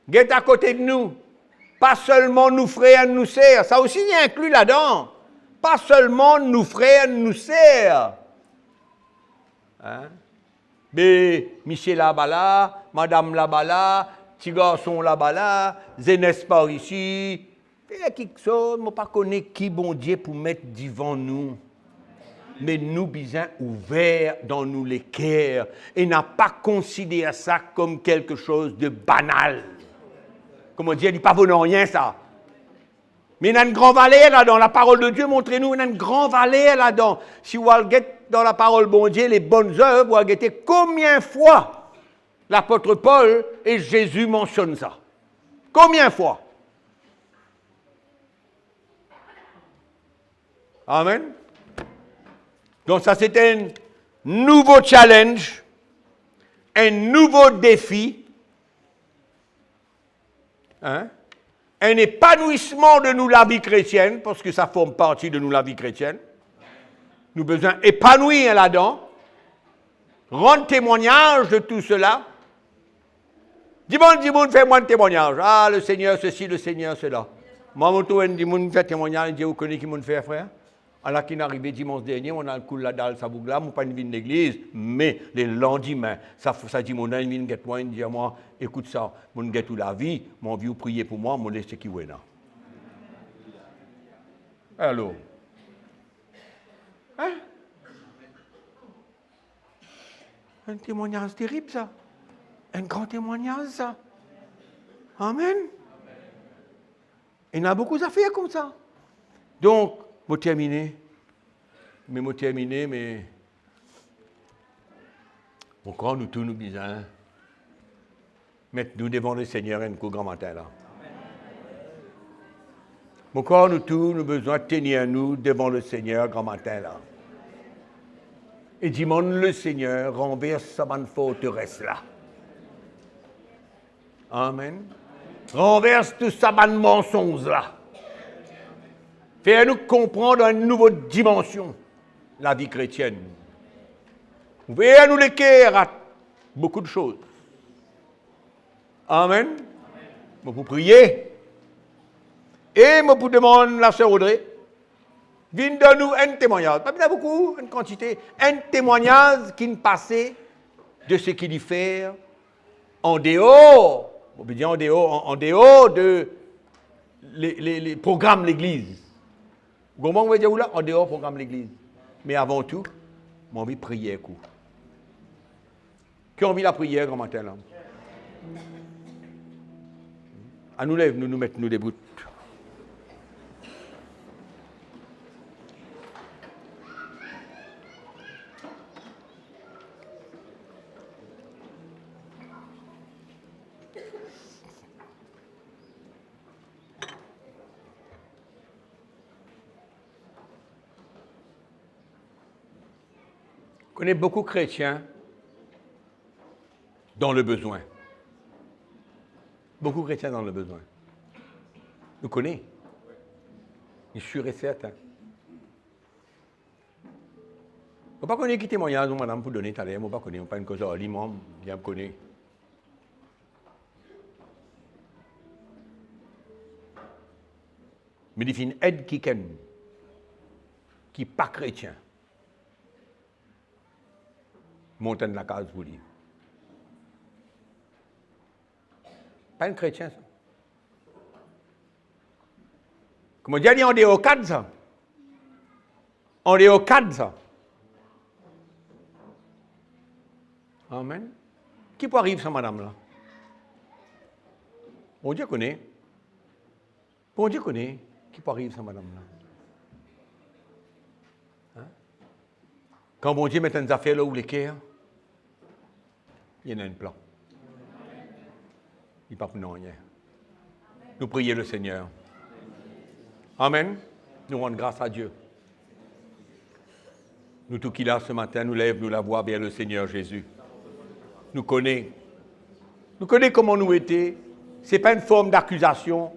Guette à côté de nous. Pas seulement nous frères, nous sœurs. Ça aussi est inclus là-dedans. Pas seulement nous frères, nous sœurs. Hein? Mais Michel là-bas là, Madame là-bas là, petit garçon là-bas là, Zénès par ici. Il y a quelque chose, je ne connais pas qui bon Dieu pour mettre devant nous. Mais nous, bien ouverts dans nous les cœurs et n'a pas considéré ça comme quelque chose de banal. Comme on dit, il n'y a pas bon rien ça. Mais il y a une grande valeur là-dedans. La parole de Dieu, montrez-nous, il y a une grande valeur là-dedans. Si vous regardez dans la parole de Dieu les bonnes œuvres, vous regardez combien de fois l'apôtre Paul et Jésus mentionnent ça. Combien de fois? Amen. Donc ça, c'est un nouveau challenge, un nouveau défi, hein? Un épanouissement de nous la vie chrétienne, parce que ça forme partie de nous la vie chrétienne. Nous avons besoin d'épanouir là-dedans, rendre témoignage de tout cela. Dis-moi, fais-moi un témoignage. Ah, le Seigneur ceci, le Seigneur cela. Moi, mon tour, dis-moi, fais témoignage, Dieu, vous connaissez qui m'a fait, frère? Alors qu'il est arrivé dimanche dernier, on a le coup là dans sa boucle là, on n'a pas une vie de l'église, mais les lendemains, ça dit mon ami, il dit à moi, écoute ça, mon gars toute la vie, mon vieux prier pour moi, mon laisser qui est là. Alors, hein? Un témoignage terrible ça, un grand témoignage ça. Amen. Il y en a beaucoup d'affaires comme ça. Donc, je terminer, mais encore nous tous nous disons, mettez-nous devant le Seigneur un coup grand matin là. Encore nous tous nous besoin de tenir nous devant le Seigneur grand matin là. Et dis-moi le Seigneur renverse sa bonne forteresse là. Amen. Renverse tout sa bonne mensonge là. Fais-nous comprendre une nouvelle dimension, la vie chrétienne. Ouvrez-nous les cœurs à beaucoup de choses. Amen. Je vous prier. Et je vous demande, la sœur Audrey, viens de nous un témoignage. Pas bien beaucoup, une quantité. Un témoignage qui nous passait de ce qu'il y fait en dehors, on peut dire en dehors de les programmes de l'Église. Comment on va dire là? En dehors du programme de l'Église. Mais avant tout, j'ai envie de prier. Qui a envie de la prière grand matin là? À nous lève, nous mettons nous debout. Je connais beaucoup de chrétiens dans le besoin. Beaucoup de chrétiens dans le besoin. Nous connaissons. Je suis sûr et certain. ne pas connaître qui témoignage, madame, pour donner tout à l'heure, je ne pas connaître, pas une cause à l'imam, bien me connaître. Mais il fait une aide qui n'est pas chrétien. Montagne de la case pour lui. Pas un chrétien, ça. Comment dire, on est au cadre, ça. On est au cadre, ça. Amen. Qui peut arriver, ça, madame, là? Bon Dieu connaît. Bon Dieu connaît. Qui peut arriver, ça, madame, là? Hein? Quand bon Dieu met une affaire là où les cœurs, il y en a un plan. Il n'y a pas pour nous rien. Nous prions le Seigneur. Amen. Nous rendons grâce à Dieu. Nous, tout qui là ce matin, nous lève, nous la voix vers le Seigneur Jésus. Nous connaissons. Nous connaissons comment nous étions. Ce n'est pas une forme d'accusation.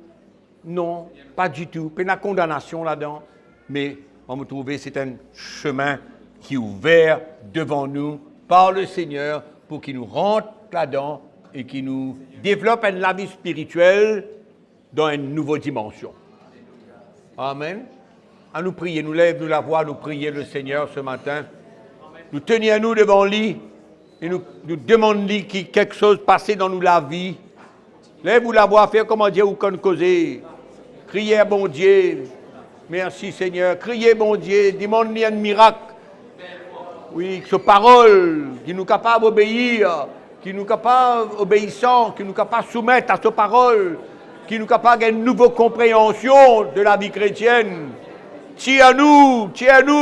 Non, pas du tout. Pas une condamnation là-dedans. Mais on me trouve, c'est un chemin qui est ouvert devant nous par le Seigneur pour qu'il nous rentre là-dedans et qui nous développe une vie spirituelle dans une nouvelle dimension. Amen. À nous prier, nous lève, nous la voix, nous prier le Seigneur ce matin. Nous tenir nous devant lui et nous demandons lui qu'il quelque chose passe dans nous la vie. Lève-vous la voix, faire comment Dieu ou qu'on causer. Criez à bon Dieu. Merci Seigneur. Criez bon Dieu. Demande-lui un miracle. Oui, que ce parole qui nous capable d'obéir, qui nous capable obéissant, qui nous capable soumettre à ce parole, qui nous capable une nouvelle compréhension de la vie chrétienne. Tiens-nous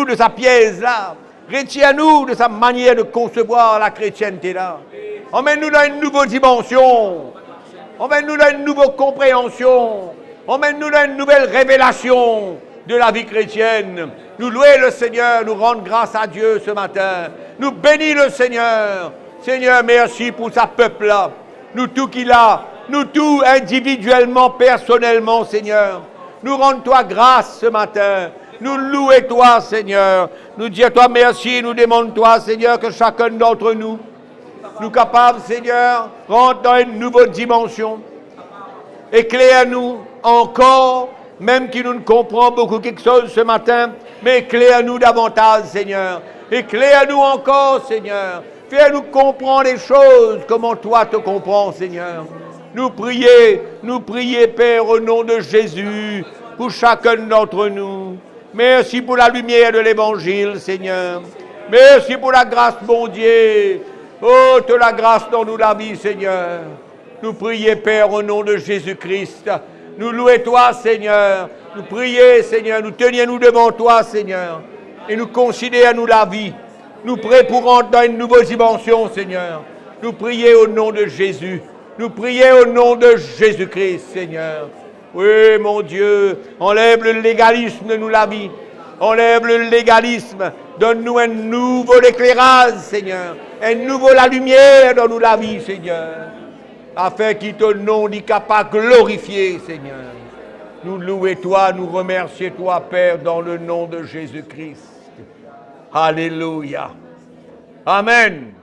de sa pièce là. Retiens-nous de sa manière de concevoir la chrétienté là. Emmène-nous dans une nouvelle dimension. Emmène-nous dans une nouvelle compréhension. Emmène-nous dans une nouvelle révélation de la vie chrétienne. Nous louer le Seigneur, nous rendre grâce à Dieu ce matin. Nous bénir le Seigneur. Seigneur, merci pour sa peuple là. Nous tout qu'il a, nous tout individuellement, personnellement, Seigneur. Nous rendons toi grâce ce matin. Nous louer toi, Seigneur. Nous dire toi merci. Nous demandons toi, Seigneur, que chacun d'entre nous, nous capables, Seigneur, rentre dans une nouvelle dimension. Éclaire-nous encore, même qui nous ne comprend beaucoup quelque chose ce matin, mais éclaire-nous davantage, Seigneur. Éclaire-nous encore, Seigneur. Fais-nous comprendre les choses, comment toi te comprends, Seigneur. Nous prier, Père, au nom de Jésus, pour chacun d'entre nous. Merci pour la lumière de l'Évangile, Seigneur. Merci pour la grâce, mon Dieu. Oh, te la grâce dans nous la vie, Seigneur. Nous prier, Père, au nom de Jésus-Christ. Nous louer toi, Seigneur. Nous prier, Seigneur. Nous tenir nous devant toi, Seigneur. Et nous considérer à nous la vie. Nous prier pour rentrer dans une nouvelle dimension, Seigneur. Nous prier au nom de Jésus. Nous prier au nom de Jésus-Christ, Seigneur. Oui, mon Dieu, enlève le légalisme de nous la vie. Enlève le légalisme. Donne-nous un nouveau éclairage, Seigneur. Un nouveau la lumière dans nous la vie, Seigneur. Afin qu'il te nom dit capable de glorifier, Seigneur. Nous louer toi, nous remercier toi, Père, dans le nom de Jésus-Christ. Alléluia. Amen.